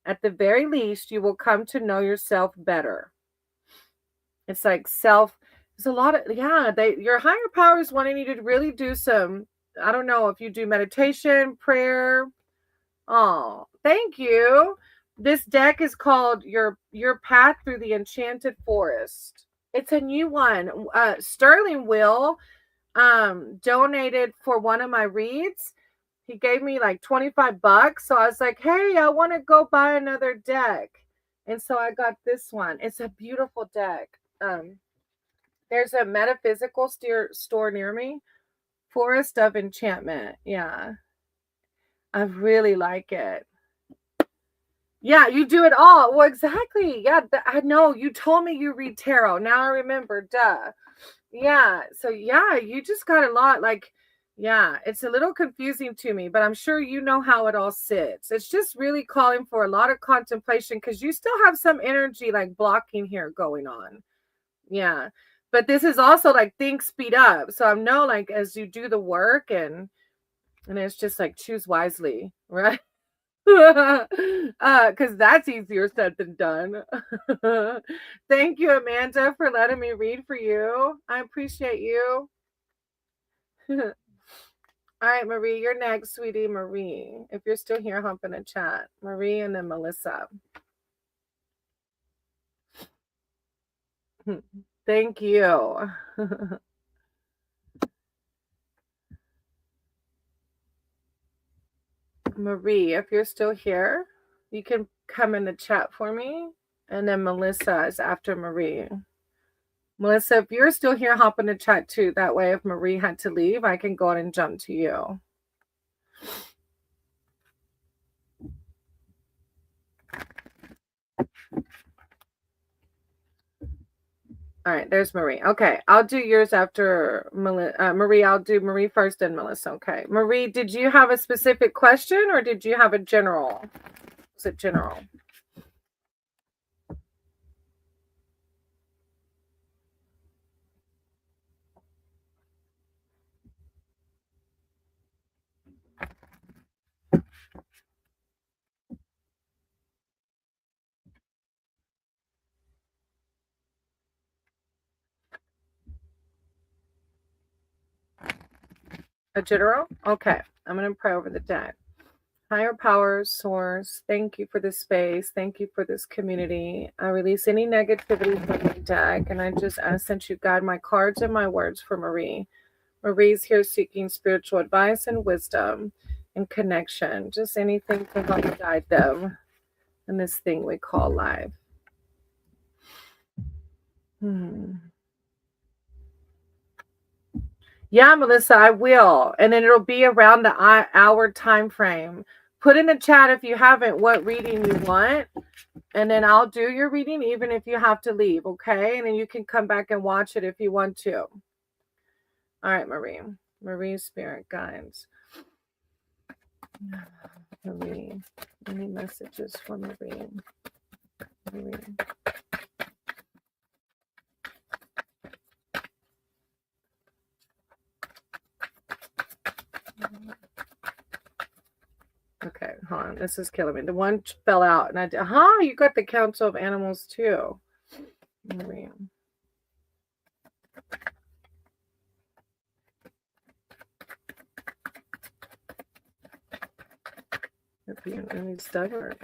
At the very least, you will come to know yourself better. It's like there's a lot of, your higher power is wanting you to really do some, I don't know if you do meditation, prayer. Oh, thank you. This deck is called Your Path Through the Enchanted Forest. It's a new one. Sterling Will donated for one of my reads. He gave me like $25. So I was like, hey, I want to go buy another deck. And so I got this one. It's a beautiful deck. There's a metaphysical store near me. Forest of Enchantment. Yeah. I really like it. Yeah, you do it all. Well, exactly. Yeah, I know. You told me you read tarot. Now I remember. Duh. Yeah. So, yeah, you just got a lot. Yeah, it's a little confusing to me, but I'm sure you know how it all sits. It's just really calling for a lot of contemplation because you still have some energy like blocking here going on. Yeah. But this is also like things speed up. So I know like as you do the work and it's just like choose wisely, right? Because that's easier said than done. Thank you, Amanda, for letting me read for you. I appreciate you. All right, Marie, you're next, sweetie. Marie, if you're still here, hop in a chat. Marie and then Melissa. Thank you. Marie, if you're still here, you can come in the chat for me. And then Melissa is after Marie. Melissa, if you're still here, hop in the chat too. That way, if Marie had to leave, I can go on and jump to you. All right, there's Marie. Okay, I'll do yours after Marie. I'll do Marie first and Melissa. Okay. Marie, did you have a specific question or did you have a general? Was it general? A general? Okay. I'm going to pray over the deck. Higher powers, source, thank you for this space. Thank you for this community. I release any negativity from the deck, and I just ask that you guide my cards and my words for Marie. Marie's here seeking spiritual advice and wisdom and connection. Just anything to help guide them in this thing we call life. Yeah, Melissa, I will. And then it'll be around the hour time frame. Put in the chat if you haven't what reading you want. And then I'll do your reading even if you have to leave, okay? And then you can come back and watch it if you want to. All right, Marie. Marie, spirit guides. Marie. Any messages for Marie? Marie. Okay, hold on. This is killing me. The one fell out, and I did. You got the Council of Animals too. Marie. You're being really stubborn.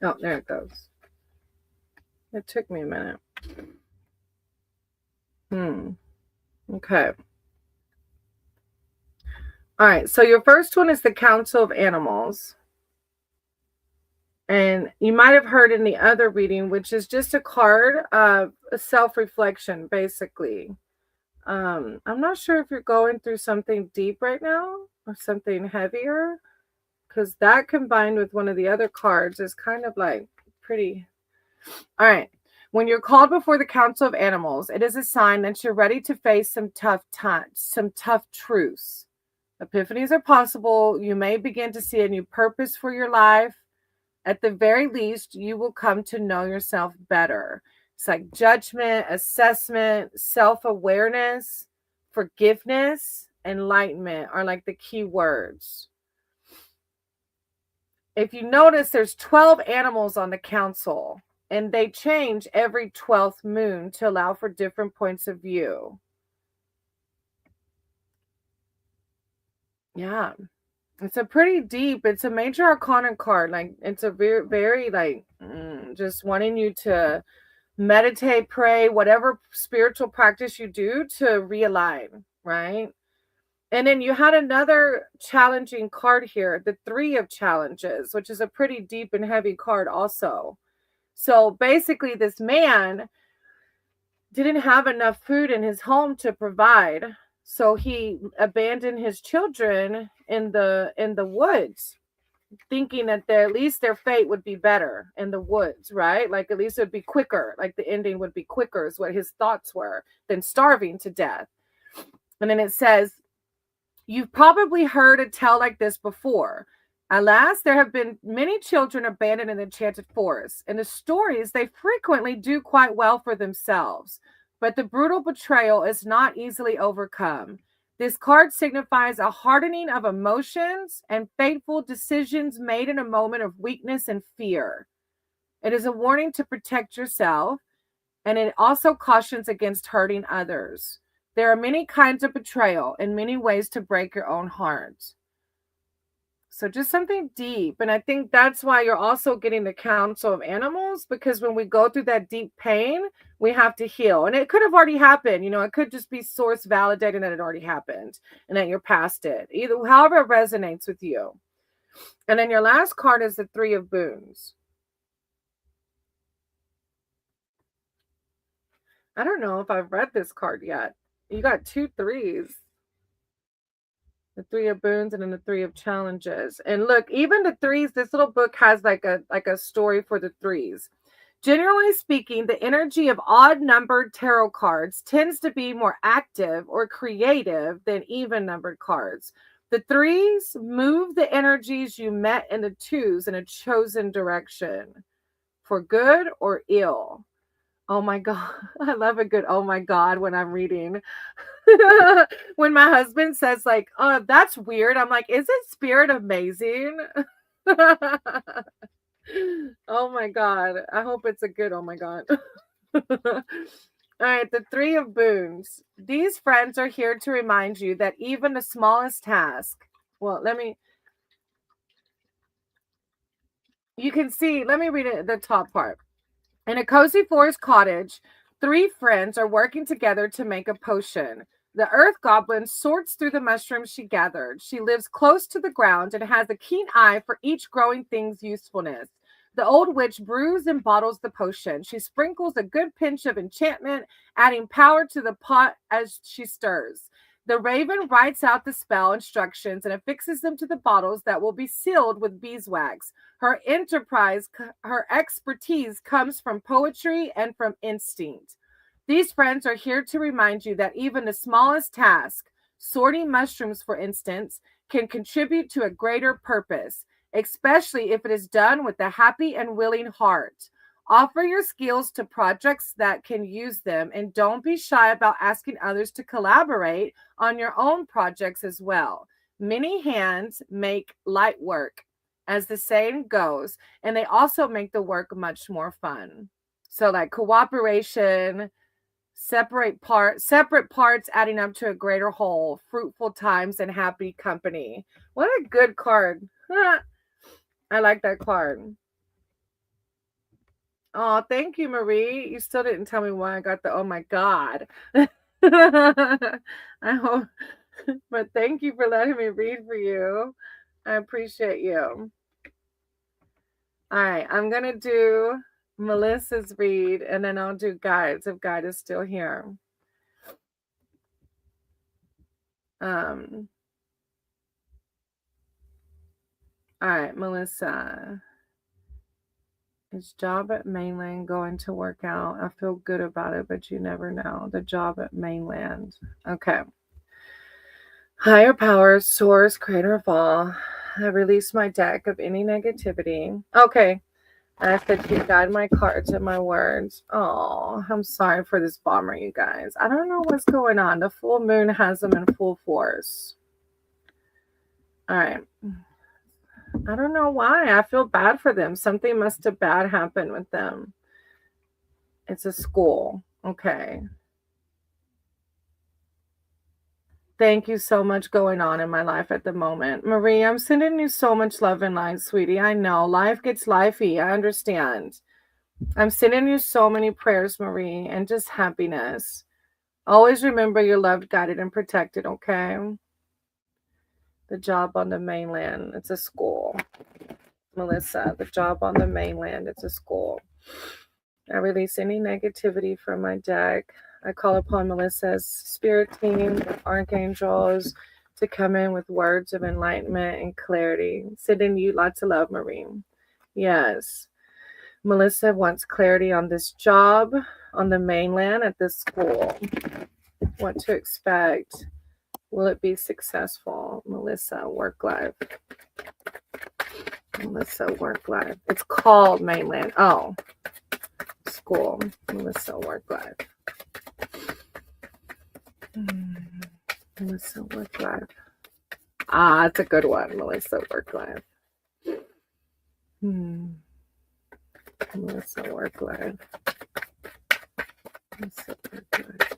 Oh, there it goes. It took me a minute. Okay. All right. So your first one is the Council of Animals. And you might have heard in the other reading, which is just a card of self-reflection, basically. I'm not sure if you're going through something deep right now or something heavier, because that combined with one of the other cards is kind of like pretty. All right. When you're called before the Council of Animals, it is a sign that you're ready to face some tough times, some tough truths. Epiphanies are possible. You may begin to see a new purpose for your life. At the very least, you will come to know yourself better. It's like judgment, assessment, self-awareness, forgiveness, enlightenment are like the key words. If you notice, there's 12 animals on the council, and they change every 12th moon to allow for different points of view. Yeah. It's a pretty deep, it's a major arcana card. Like, it's a very, very like, just wanting you to meditate, pray, whatever spiritual practice you do to realign, right? And then you had another challenging card here, the 3 of Challenges, which is a pretty deep and heavy card also. So basically, this man didn't have enough food in his home to provide. So he abandoned his children in the woods, thinking that at least their fate would be better in the woods, right? Like at least it would be quicker, like the ending would be quicker is what his thoughts were, than starving to death. And then it says, you've probably heard a tale like this before. Alas, there have been many children abandoned in the enchanted forest. In the stories, they frequently do quite well for themselves, but the brutal betrayal is not easily overcome. This card signifies a hardening of emotions and fateful decisions made in a moment of weakness and fear. It is a warning to protect yourself, and it also cautions against hurting others. There are many kinds of betrayal and many ways to break your own heart. So just something deep. And I think that's why you're also getting the counsel of animals, because when we go through that deep pain, we have to heal. And it could have already happened. It could just be source validating that it already happened and that you're past it. Either however it resonates with you. And then your last card is the Three of Boons. I don't know if I've read this card yet. You got 2 threes. The Three of Boons and then the Three of Challenges. And look, even the threes, this little book has like a story for the threes. Generally speaking, the energy of odd-numbered tarot cards tends to be more active or creative than even-numbered cards. The threes move the energies you met in the twos in a chosen direction, for good or ill. Oh my God. I love a good oh my God when I'm reading. When my husband says like, "Oh, that's weird." I'm like, "Isn't spirit amazing?" Oh my God. I hope it's a good oh my God. All right, the Three of Boons. These friends are here to remind you that even the smallest task, you can see, let me read it, the top part. In a cozy forest cottage, 3 friends are working together to make a potion. The earth goblin sorts through the mushrooms she gathered. She lives close to the ground and has a keen eye for each growing thing's usefulness. The old witch brews and bottles the potion. She sprinkles a good pinch of enchantment, adding power to the pot as she stirs. The raven writes out the spell instructions and affixes them to the bottles that will be sealed with beeswax. Her expertise comes from poetry and from instinct. These friends are here to remind you that even the smallest task, sorting mushrooms, for instance, can contribute to a greater purpose, especially if it is done with a happy and willing heart. Offer your skills to projects that can use them, and don't be shy about asking others to collaborate on your own projects as well. Many hands make light work, as the saying goes, and they also make the work much more fun. So like cooperation, separate parts adding up to a greater whole, fruitful times and happy company. What a good card. I like that card. Oh, thank you, Marie. You still didn't tell me why I got the oh my God. I hope, but thank you for letting me read for you. I appreciate you. All right, I'm going to do Melissa's read and then I'll do Guides if Guide is still here. All right, Melissa. Is job at mainland going to work out? I feel good about it, but you never know. The job at mainland. Okay. Higher powers, source, creator of all. I release my deck of any negativity. Okay. I said you guide my cards and my words. Oh, I'm sorry for this bomber, you guys. I don't know what's going on. The full moon has them in full force. All right. I don't know why. I feel bad for them. Something must have bad happened with them. It's a school. Okay. Thank you so much going on in my life at the moment. Marie, I'm sending you so much love and light, sweetie. I know. Life gets lifey. I understand. I'm sending you so many prayers, Marie, and just happiness. Always remember you're loved, guided, and protected, okay? The job on the mainland. It's a school. Melissa, the job on the mainland. It's a school. I release any negativity from my deck. I call upon Melissa's spirit team, archangels, to come in with words of enlightenment and clarity. Sending you lots of love, Marie. Yes. Melissa wants clarity on this job on the mainland at this school. What to expect. Will it be successful? Melissa, work life. Melissa Work Life. It's called Mainland. Oh, school. Melissa Work Life. Melissa Work Life. Ah, it's a good one. Melissa Work Life. Melissa Work Life. Melissa Work Life.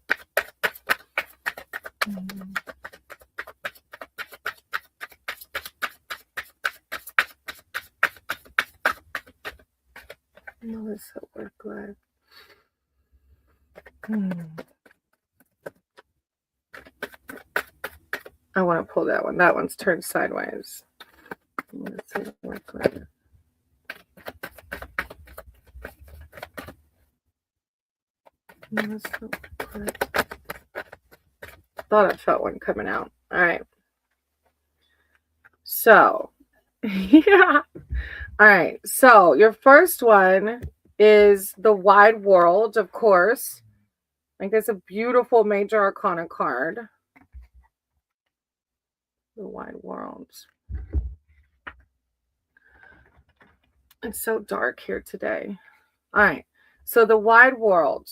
Melissa Work Life. I want to pull that one. That one's turned sideways. Melissa Work Life. Melissa Work Life. Thought I felt one coming out. All right. So, yeah. All right. So, your first one is the Wide World, of course. I think it's a beautiful Major Arcana card. The Wide World. It's so dark here today. All right. So, the Wide World.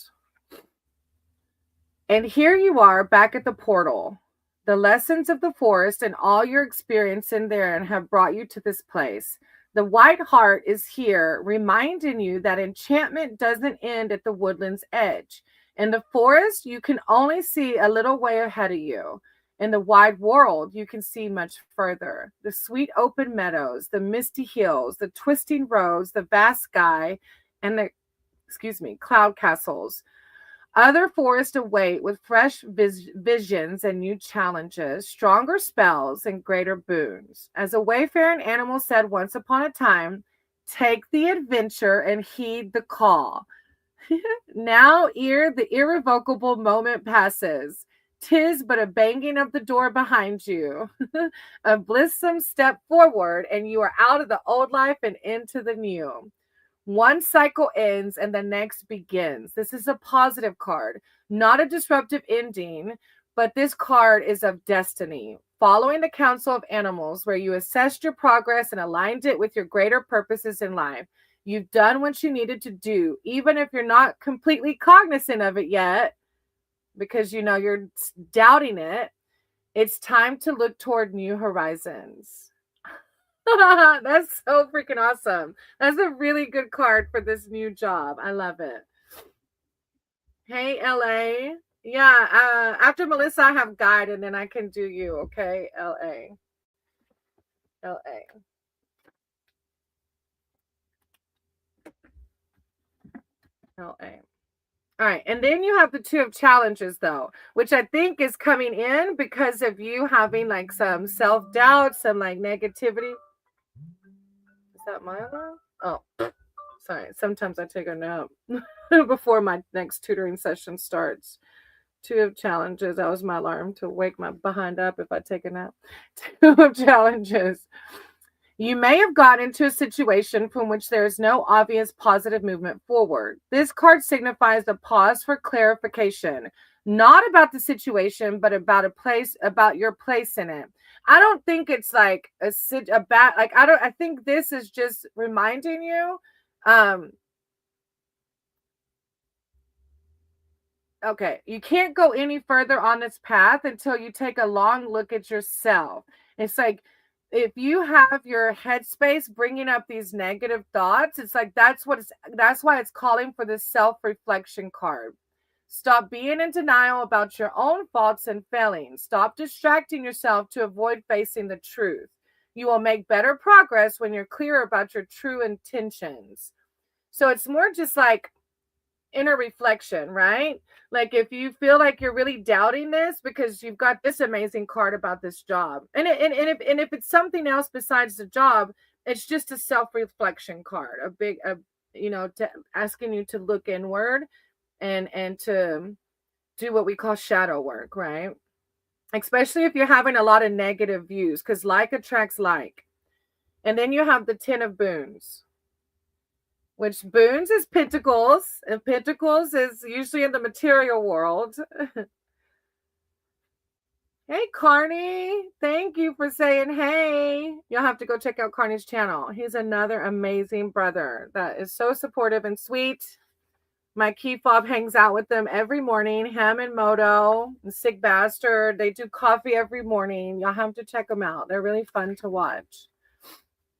And here you are back at the portal. The lessons of the forest and all your experience in there and have brought you to this place. The White Heart is here, reminding you that enchantment doesn't end at the woodland's edge. In the forest, you can only see a little way ahead of you. In the wide world, you can see much further. The sweet open meadows, the misty hills, the twisting roads, the vast sky, and the, cloud castles. Other forests await with fresh visions and new challenges, stronger spells and greater boons. As a wayfaring animal said once upon a time, take the adventure and heed the call. Now ere the irrevocable moment passes, 'tis but a banging of the door behind you, a blissome step forward, and you are out of the old life and into the new. One cycle ends and the next begins. This is a positive card, not a disruptive ending, but this card is of destiny. Following the counsel of animals, where you assessed your progress and aligned it with your greater purposes in life. You've done what you needed to do, even if you're not completely cognizant of it yet, because you're doubting it. It's time to look toward new horizons. That's so freaking awesome. That's a really good card for this new job. I love it. Hey, LA. Yeah, after Melissa, I have Guide, and then I can do you, okay? LA. LA. LA. All right, and then you have the Two of Challenges, though, which I think is coming in because of you having like some self-doubt, some like negativity. Is that my alarm? Oh, sorry. Sometimes I take a nap before my next tutoring session starts. Two of Challenges. That was my alarm to wake my behind up if I take a nap. Two of Challenges. You may have gotten into a situation from which there is no obvious positive movement forward. This card signifies a pause for clarification, not about the situation, but about your place in it. I don't think it's like a bad, like, I think this is just reminding you, okay, you can't go any further on this path until you take a long look at yourself. It's like, if you have your headspace bringing up these negative thoughts, it's like that's why it's calling for this self-reflection card. Stop being in denial about your own faults and failings. Stop distracting yourself to avoid facing the truth. You will make better progress when you're clear about your true intentions. So it's more just like inner reflection, right? Like if you feel like you're really doubting this because you've got this amazing card about this job, and if it's something else besides the job, it's just a self-reflection card, to asking you to look inward and to do what we call shadow work, right? Especially if you're having a lot of negative views, because like attracts like. And then you have the Ten of Boons, which boons is pentacles, and pentacles is usually in the material world. Hey, Carney. Thank you for saying hey. You'll have to go check out Carney's channel. He's another amazing brother that is so supportive and sweet. My key fob hangs out with them every morning. Him and Moto and Sig Bastard. They do coffee every morning. Y'all have to check them out. They're really fun to watch.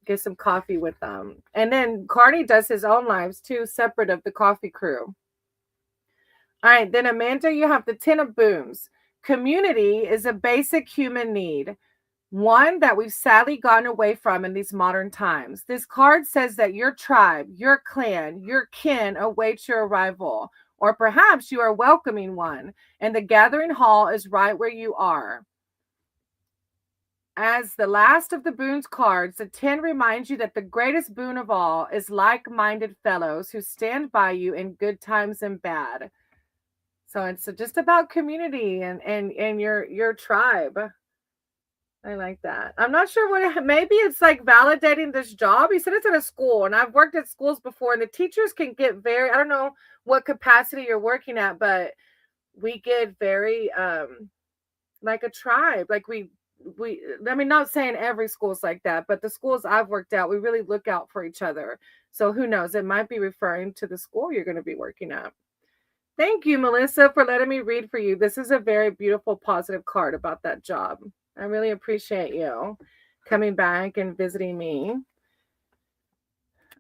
Get some coffee with them. And then Carney does his own lives too, separate of the coffee crew. All right, then Amanda, you have the 10 of Booms. Community is a basic human need, one that we've sadly gone away from in these modern times. This card says that your tribe, your clan, your kin awaits your arrival, or perhaps you are welcoming one, and the gathering hall is right where you are. As the last of the boons cards, the 10 reminds you that the greatest boon of all is like-minded fellows who stand by you in good times and bad. So it's just about community and your tribe. I like that. I'm not sure what maybe it's like validating this job. He said it's at a school, and I've worked at schools before, and the teachers can get very, I don't know what capacity you're working at, but we get very like a tribe. Like we I mean, not saying every school's like that, but the schools I've worked at, we really look out for each other. So who knows? It might be referring to the school you're going to be working at. Thank you, Melissa, for letting me read for you. This is a very beautiful, positive card about that job. I really appreciate you coming back and visiting me.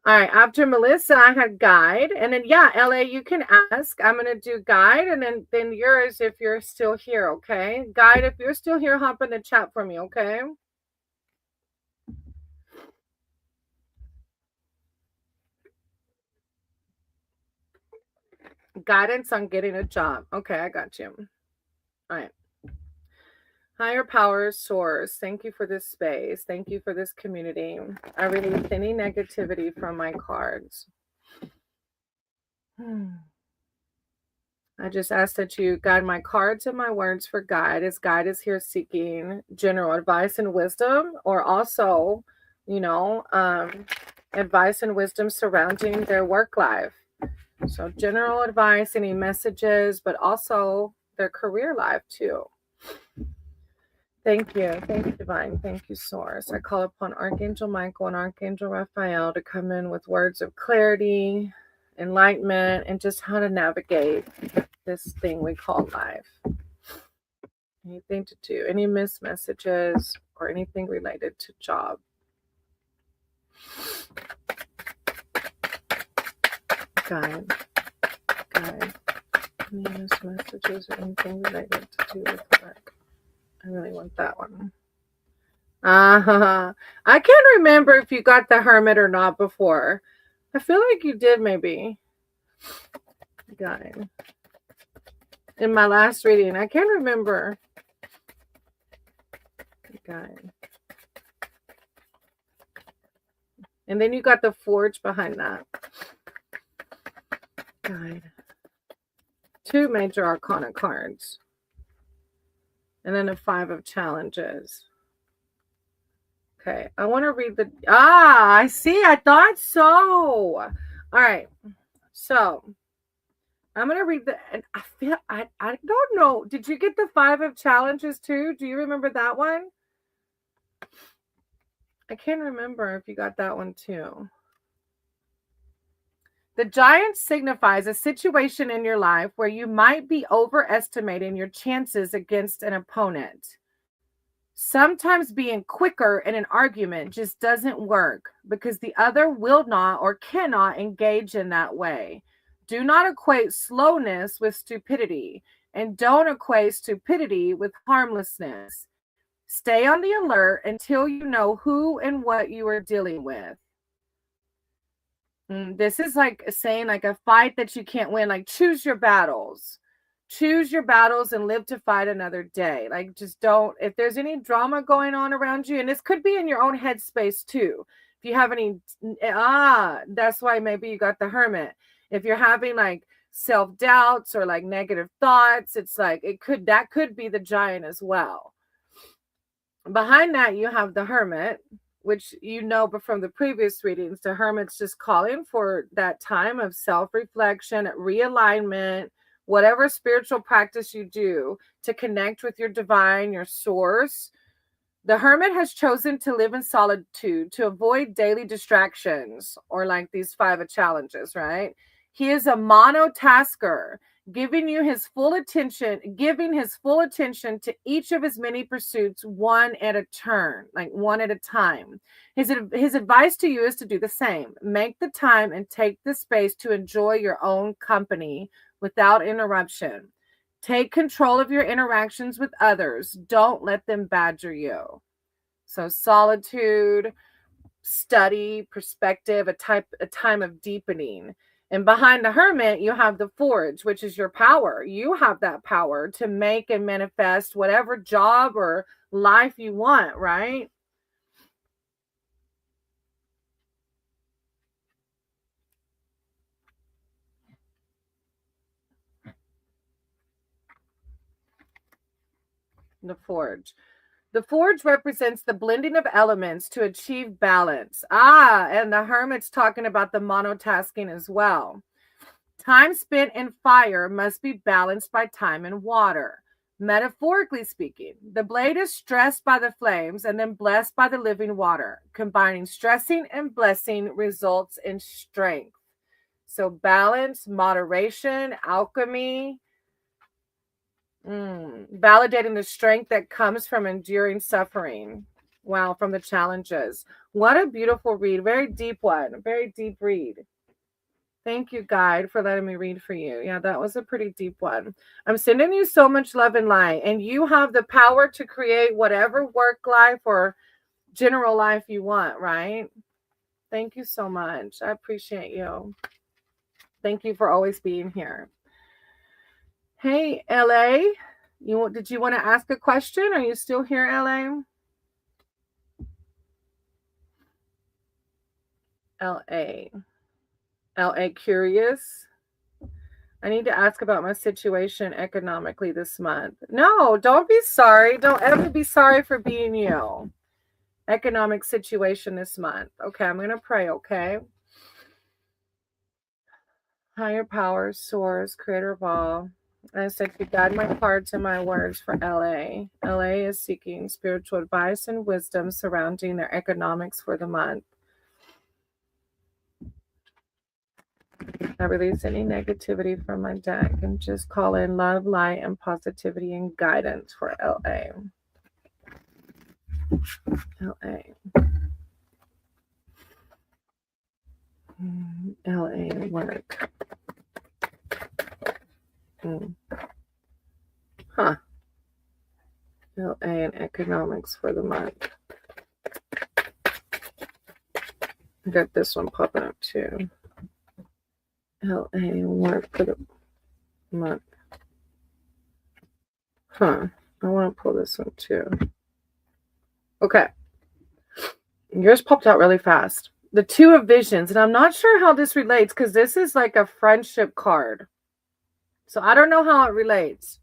All right, after Melissa, I had guide. And then, yeah, LA, you can ask. I'm going to do guide, and then yours if you're still here, okay? Guide, if you're still here, hop in the chat for me, okay? Guidance on getting a job. Okay, I got you. All right. Higher powers, source. Thank you for this space. Thank you for this community. I release any negativity from my cards. I just ask that you guide my cards and my words for guide, as guide is here seeking general advice and wisdom, or also, advice and wisdom surrounding their work life. So general advice, any messages, but also their career life too. Thank you. Thank you, Divine. Thank you, Source. I call upon Archangel Michael and Archangel Raphael to come in with words of clarity, enlightenment, and just how to navigate this thing we call life. Anything to do, any missed messages or anything related to job. Guide. Any missed messages or anything related to do with work. I really want that one. I can't remember if you got the Hermit or not before. I feel like you did, maybe. Guide. In my last reading, I can't remember. Guide. And then you got the Forge behind that. Guide. 2 major arcana cards. And then a 5 of challenges. Okay, I want to read the... I see. I thought so. All right. So, I'm going to read the... And I feel... I don't know. Did you get the 5 of challenges too? Do you remember that one? I can't remember if you got that one too. The Giant signifies a situation in your life where you might be overestimating your chances against an opponent. Sometimes being quicker in an argument just doesn't work because the other will not or cannot engage in that way. Do not equate slowness with stupidity, and don't equate stupidity with harmlessness. Stay on the alert until you know who and what you are dealing with. This is like saying like a fight that you can't win. Like choose your battles. Choose your battles and live to fight another day. Like just don't, if there's any drama going on around you, and this could be in your own headspace too. If you have any, that's why maybe you got the Hermit. If you're having like self-doubts or like negative thoughts, it's like that could be the Giant as well. Behind that, you have the Hermit, which but from the previous readings, the Hermit's just calling for that time of self-reflection, realignment, whatever spiritual practice you do to connect with your divine, your source. The hermit has chosen to live in solitude to avoid daily distractions or like these 5 challenges, right? He is a monotasker, giving his full attention to each of his many pursuits, one at a turn, like one at a time. His advice to you is to do the same. Make the time and take the space to enjoy your own company without interruption. Take control of your interactions with others. Don't let them badger you. So solitude, study, perspective, a time of deepening. And behind the hermit, you have the forge, which is your power. You have that power to make and manifest whatever job or life you want, right? The forge. The forge represents the blending of elements to achieve balance. And the hermit's talking about the monotasking as well. Time spent in fire must be balanced by time in water. Metaphorically speaking, the blade is stressed by the flames and then blessed by the living water. Combining stressing and blessing results in strength. So balance, moderation, alchemy, validating the strength that comes from enduring suffering. Wow, from the challenges. What a beautiful read. Very deep one. Very deep read. Thank you, guide, for letting me read for you. Yeah, that was a pretty deep one. I'm sending you so much love and light, and you have the power to create whatever work life or general life you want, right? Thank you so much. I appreciate you. Thank you for always being here. Hey, LA, did you want to ask a question? Are you still here, LA? LA curious? I need to ask about my situation economically this month. No, don't be sorry. Don't ever be sorry for being you. Economic situation this month. Okay, I'm going to pray, okay? Higher power, source, creator of all. I said, you guide my hearts and my words for LA. LA is seeking spiritual advice and wisdom surrounding their economics for the month. I release any negativity from my deck and just call in love, light, and positivity and guidance for LA. LA work. LA and economics for the month. I got this one popping up too. LA work for the month. I want to pull this one too. Okay. Yours popped out really fast. The Two of Visions. And I'm not sure how this relates because this is like a friendship card. So I don't know how it relates.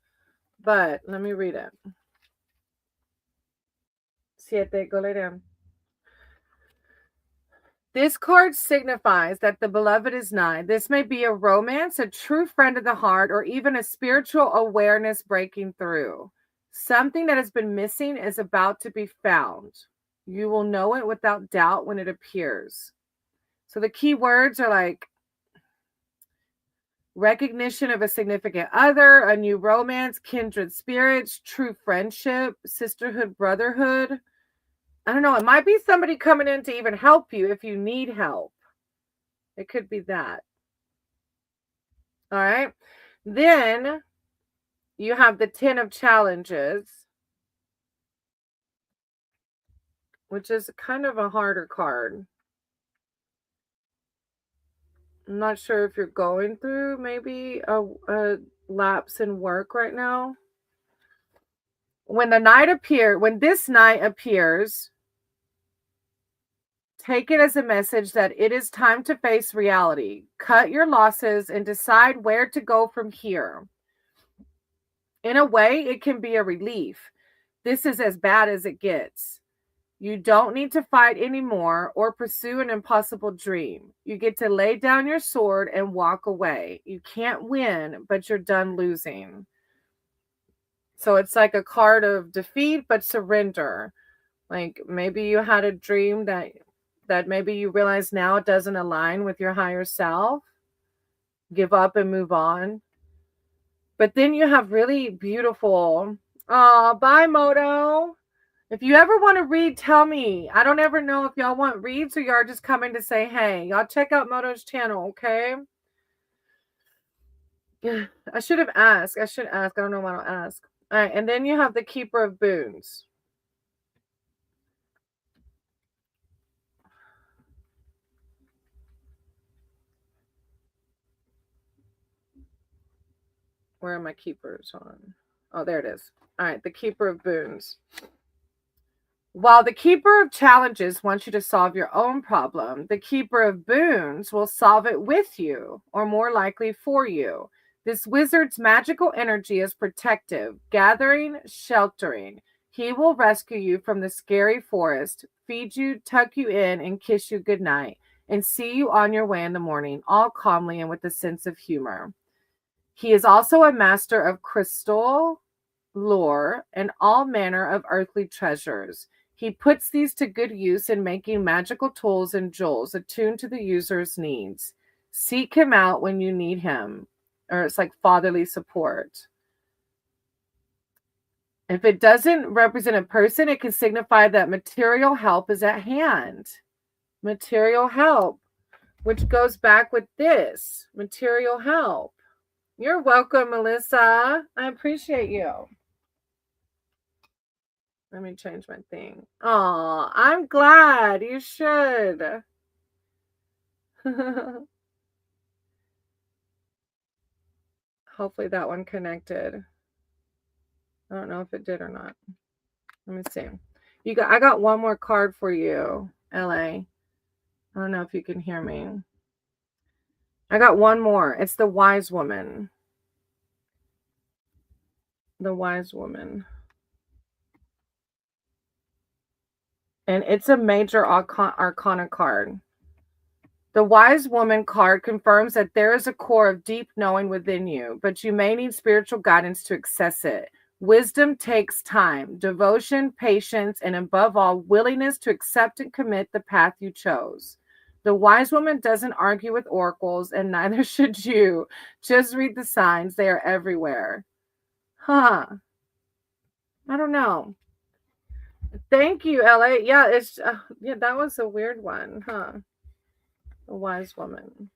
But let me read it. Siete, go lay down. This card signifies that the beloved is nigh. This may be a romance, a true friend of the heart, or even a spiritual awareness breaking through. Something that has been missing is about to be found. You will know it without doubt when it appears. So the key words are like recognition of a significant other, a new romance, kindred spirits, true friendship, sisterhood, brotherhood. I don't know. It might be somebody coming in to even help you if you need help. It could be that. All right. Then you have the 10 of Challenges, which is kind of a harder card. I'm not sure if you're going through maybe a lapse in work right now. When this night appears, take it as a message that it is time to face reality. Cut your losses and decide where to go from here. In a way, it can be a relief. This is as bad as it gets. You don't need to fight anymore or pursue an impossible dream. You get to lay down your sword and walk away. You can't win, but you're done losing. So it's like a card of defeat, but surrender. Like maybe you had a dream that maybe you realize now it doesn't align with your higher self. Give up and move on. But then you have really beautiful. Oh, bye, Moto. If you ever want to read, tell me. I don't ever know if y'all want reads or y'all just coming to say hey. Y'all check out Moto's channel, okay? I should have asked. I should ask. I don't know why I don't ask. All right, and then you have the Keeper of Boons. Where are my keepers on? Oh, there it is. All right, the Keeper of Boons. While the Keeper of Challenges wants you to solve your own problem, the Keeper of Boons will solve it with you, or more likely for you. This wizard's magical energy is protective, gathering, sheltering. He will rescue you from the scary forest, feed you, tuck you in, and kiss you goodnight, and see you on your way in the morning, all calmly and with a sense of humor. He is also a master of crystal, lore, and all manner of earthly treasures. He puts these to good use in making magical tools and jewels attuned to the user's needs. Seek him out when you need him, or it's like fatherly support. If it doesn't represent a person, it can signify that material help is at hand. Material help, which goes back with this material help. You're welcome, Melissa. I appreciate you. Let me change my thing. Oh, I'm glad. You should. Hopefully that one connected. I don't know if it did or not. Let me see. I got one more card for you, LA. I don't know if you can hear me. I got one more. It's the Wise Woman. The Wise Woman. And it's a major arcana card. The Wise Woman card confirms that there is a core of deep knowing within you, but you may need spiritual guidance to access it. Wisdom takes time, devotion, patience, and above all, willingness to accept and commit the path you chose. The Wise Woman doesn't argue with oracles, and neither should you. Just read the signs, they are everywhere. Huh. I don't know. Thank you, LA. Yeah, that was a weird one, huh? The Wise Woman.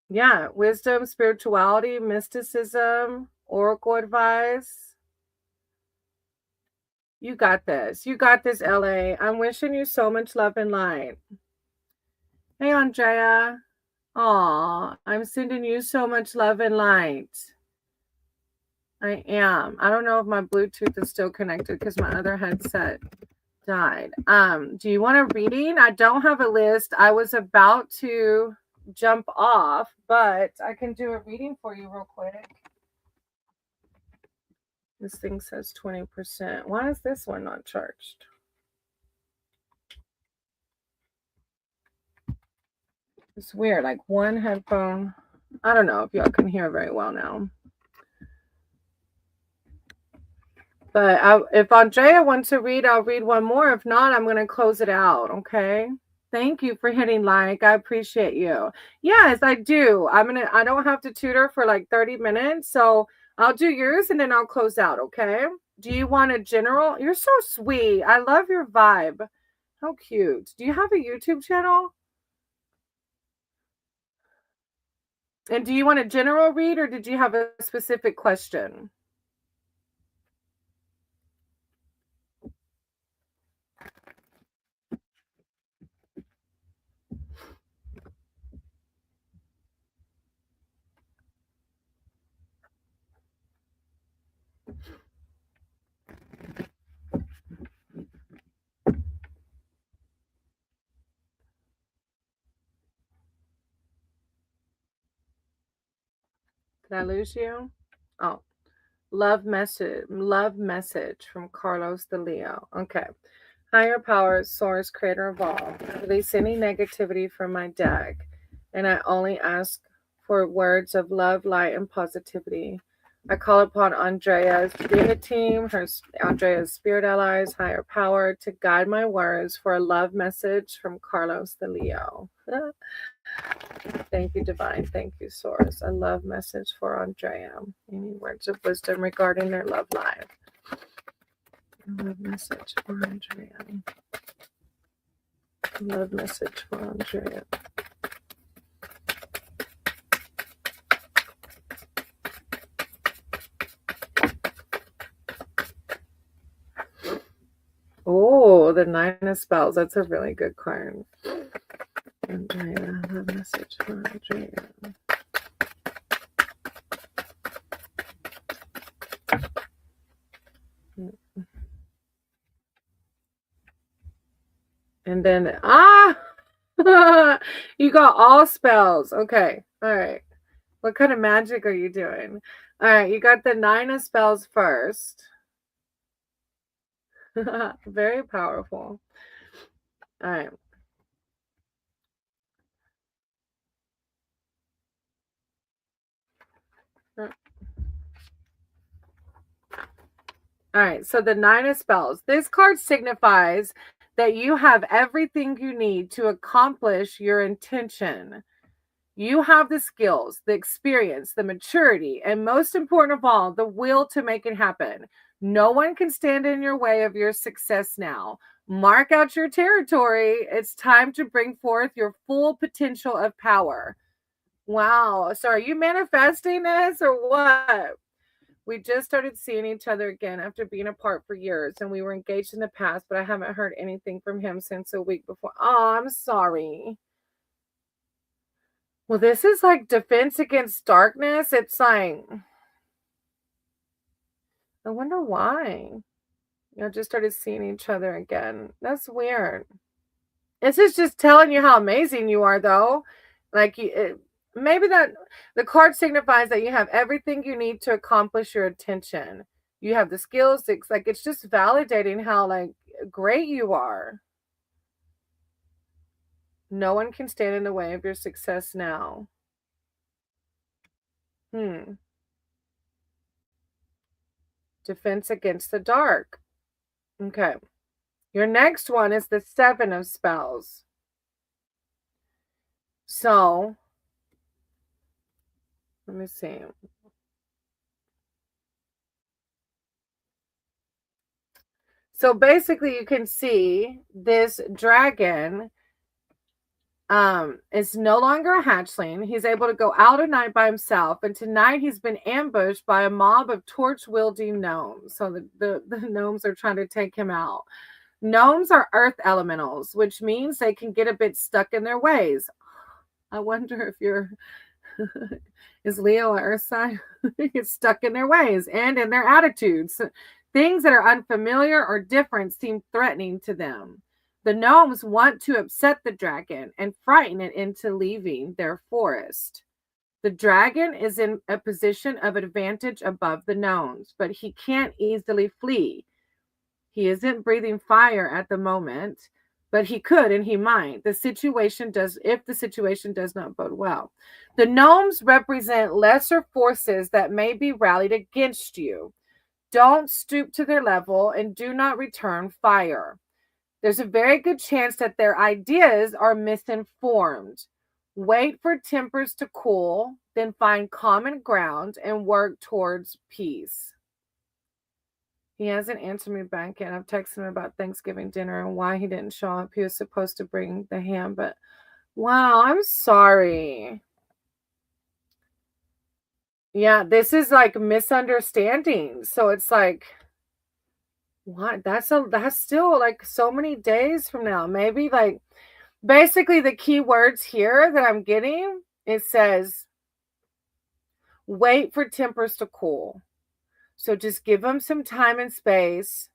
Yeah, wisdom, spirituality, mysticism, oracle advice. You got this. You got this, LA. I'm wishing you so much love and light. Hey, Andrea. Aw, I'm sending you so much love and light. I am. I don't know if my Bluetooth is still connected because my other headset died. Do you want a reading? I don't have a list. I was about to jump off, but I can do a reading for you real quick. This thing says 20%. Why is this one not charged? It's weird. Like one headphone. I don't know if y'all can hear very well now. But if Andrea wants to read, I'll read one more. If not, I'm going to close it out. Okay. Thank you for hitting like. I appreciate you. Yes, I do. I don't have to tutor for like 30 minutes. So I'll do yours and then I'll close out. Okay. Do you want a general? You're so sweet. I love your vibe. How cute. Do you have a YouTube channel? And do you want a general read or did you have a specific question? Did I lose you? Oh, Love message from Carlos the Leo. Okay. Higher power, source, creator of all. Release any negativity from my deck. And I only ask for words of love, light, and positivity. I call upon Andrea's Data team, Andrea's spirit allies, higher power to guide my words for a love message from Carlos the Leo. Thank you, Divine. Thank you, Source. A love message for Andrea. Any words of wisdom regarding their love life? A love message for Andrea. A love message for Andrea. Oh, the Nine of Spells. That's a really good card. Andrea, love message for Andrea. And then, you got all spells. Okay. All right. What kind of magic are you doing? All right. You got the Nine of Spells first. Very powerful. All right. All right, so the Nine of Spells. This card signifies that you have everything you need to accomplish your intention. You have the skills, the experience, the maturity, and most important of all, the will to make it happen. No one can stand in your way of your success now. Mark out your territory. It's time to bring forth your full potential of power. Wow. So are you manifesting this or what? We just started seeing each other again after being apart for years, and we were engaged in the past, but I haven't heard anything from him since a week before. Oh, I'm sorry. Well, this is like defense against darkness. It's like, I wonder why. Just started seeing each other again. That's weird. This is just telling you how amazing you are, though. Like, maybe that the card signifies that you have everything you need to accomplish your intention. You have the skills. It's just validating how like great you are. No one can stand in the way of your success now. Defense against the dark. Okay. Your next one is the Seven of Spells. So, let me see. So basically you can see this dragon is no longer a hatchling. He's able to go out at night by himself, and tonight he's been ambushed by a mob of torch wielding gnomes. So the gnomes are trying to take him out. Gnomes are earth elementals, which means they can get a bit stuck in their ways. I wonder if you're is Leo an earth sign? Get stuck in their ways and in their attitudes. Things that are unfamiliar or different seem threatening to them. The gnomes want to upset the dragon and frighten it into leaving their forest. The dragon is in a position of advantage above the gnomes, but he can't easily flee. He isn't breathing fire at the moment, but he could and he might. If the situation does not bode well. The gnomes represent lesser forces that may be rallied against you. Don't stoop to their level and do not return fire. There's a very good chance that their ideas are misinformed. Wait for tempers to cool, then find common ground and work towards peace. He hasn't answered me back yet. I've texted him about Thanksgiving dinner and why he didn't show up. He was supposed to bring the ham, but wow, I'm sorry. Yeah, this is like misunderstanding. So it's like, what? That's still like so many days from now. Maybe like basically the key words here that I'm getting, it says wait for tempers to cool. So just give them some time and space.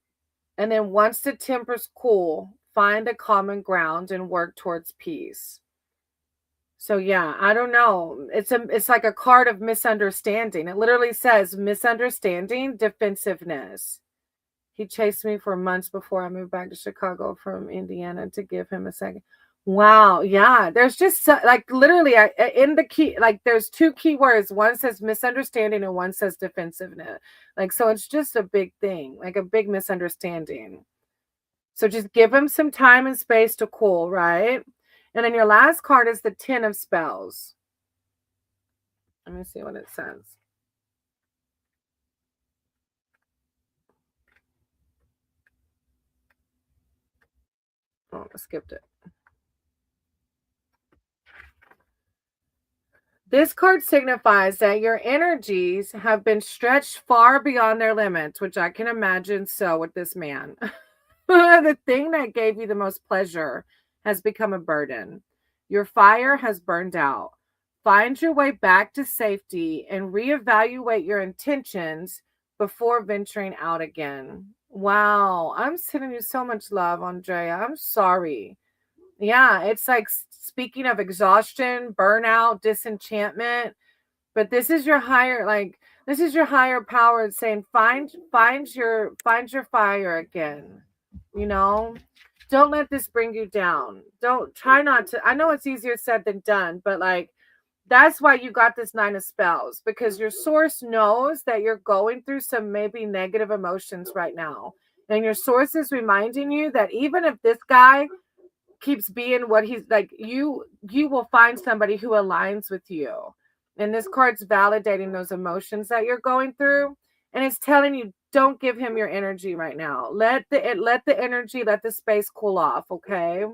And then once the tempers cool, find a common ground and work towards peace. So yeah, I don't know. It's like a card of misunderstanding. It literally says misunderstanding, defensiveness. He chased me for months before I moved back to Chicago from Indiana to give him a second. Wow, yeah. There's just like literally in the key, like there's two keywords. One says misunderstanding and one says defensiveness. Like so, it's just a big thing, like a big misunderstanding. So just give him some time and space to cool, right? And then your last card is the Ten of Spells. Let me see what it says. Oh, I skipped it. This card signifies that your energies have been stretched far beyond their limits, which I can imagine so with this man. The thing that gave you the most pleasure has become a burden. Your fire has burned out. Find your way back to safety and reevaluate your intentions before venturing out again. Wow, I'm sending you so much love, Andrea. I'm sorry. Yeah, it's like speaking of exhaustion, burnout, disenchantment, but this is your higher this is your higher power saying find your fire again. You know? Don't let this bring you down. Don't try not to. I know it's easier said than done, but like that's why you got this Nine of Spells because your source knows that you're going through some maybe negative emotions right now. And your source is reminding you that even if this guy keeps being what he's like, you will find somebody who aligns with you. And this card's validating those emotions that you're going through, and it's telling you don't give him your energy right now. Let the energy, let the space cool off. Okay,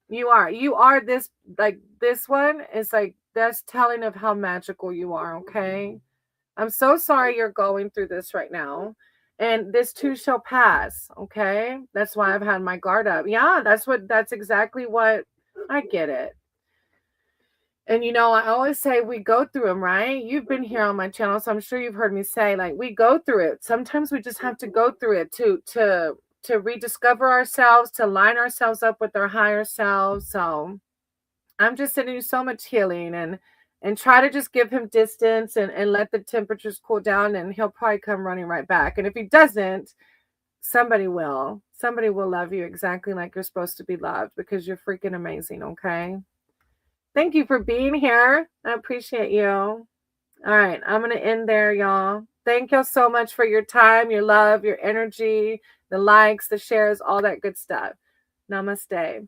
you are this, like this one is like that's telling of how magical you are. Okay, I'm so sorry you're going through this right now. And this too shall pass. Okay. That's why I've had my guard up. Yeah, that's exactly what I get it. And I always say we go through them, right? You've been here on my channel, so I'm sure you've heard me say, like, we go through it. Sometimes we just have to go through it to rediscover ourselves, to line ourselves up with our higher selves. So I'm just sending you so much healing and try to just give him distance and let the temperatures cool down, and he'll probably come running right back. And if he doesn't, somebody will. Somebody will love you exactly like you're supposed to be loved because you're freaking amazing, okay? Thank you for being here. I appreciate you. All right, I'm going to end there, y'all. Thank y'all so much for your time, your love, your energy, the likes, the shares, all that good stuff. Namaste.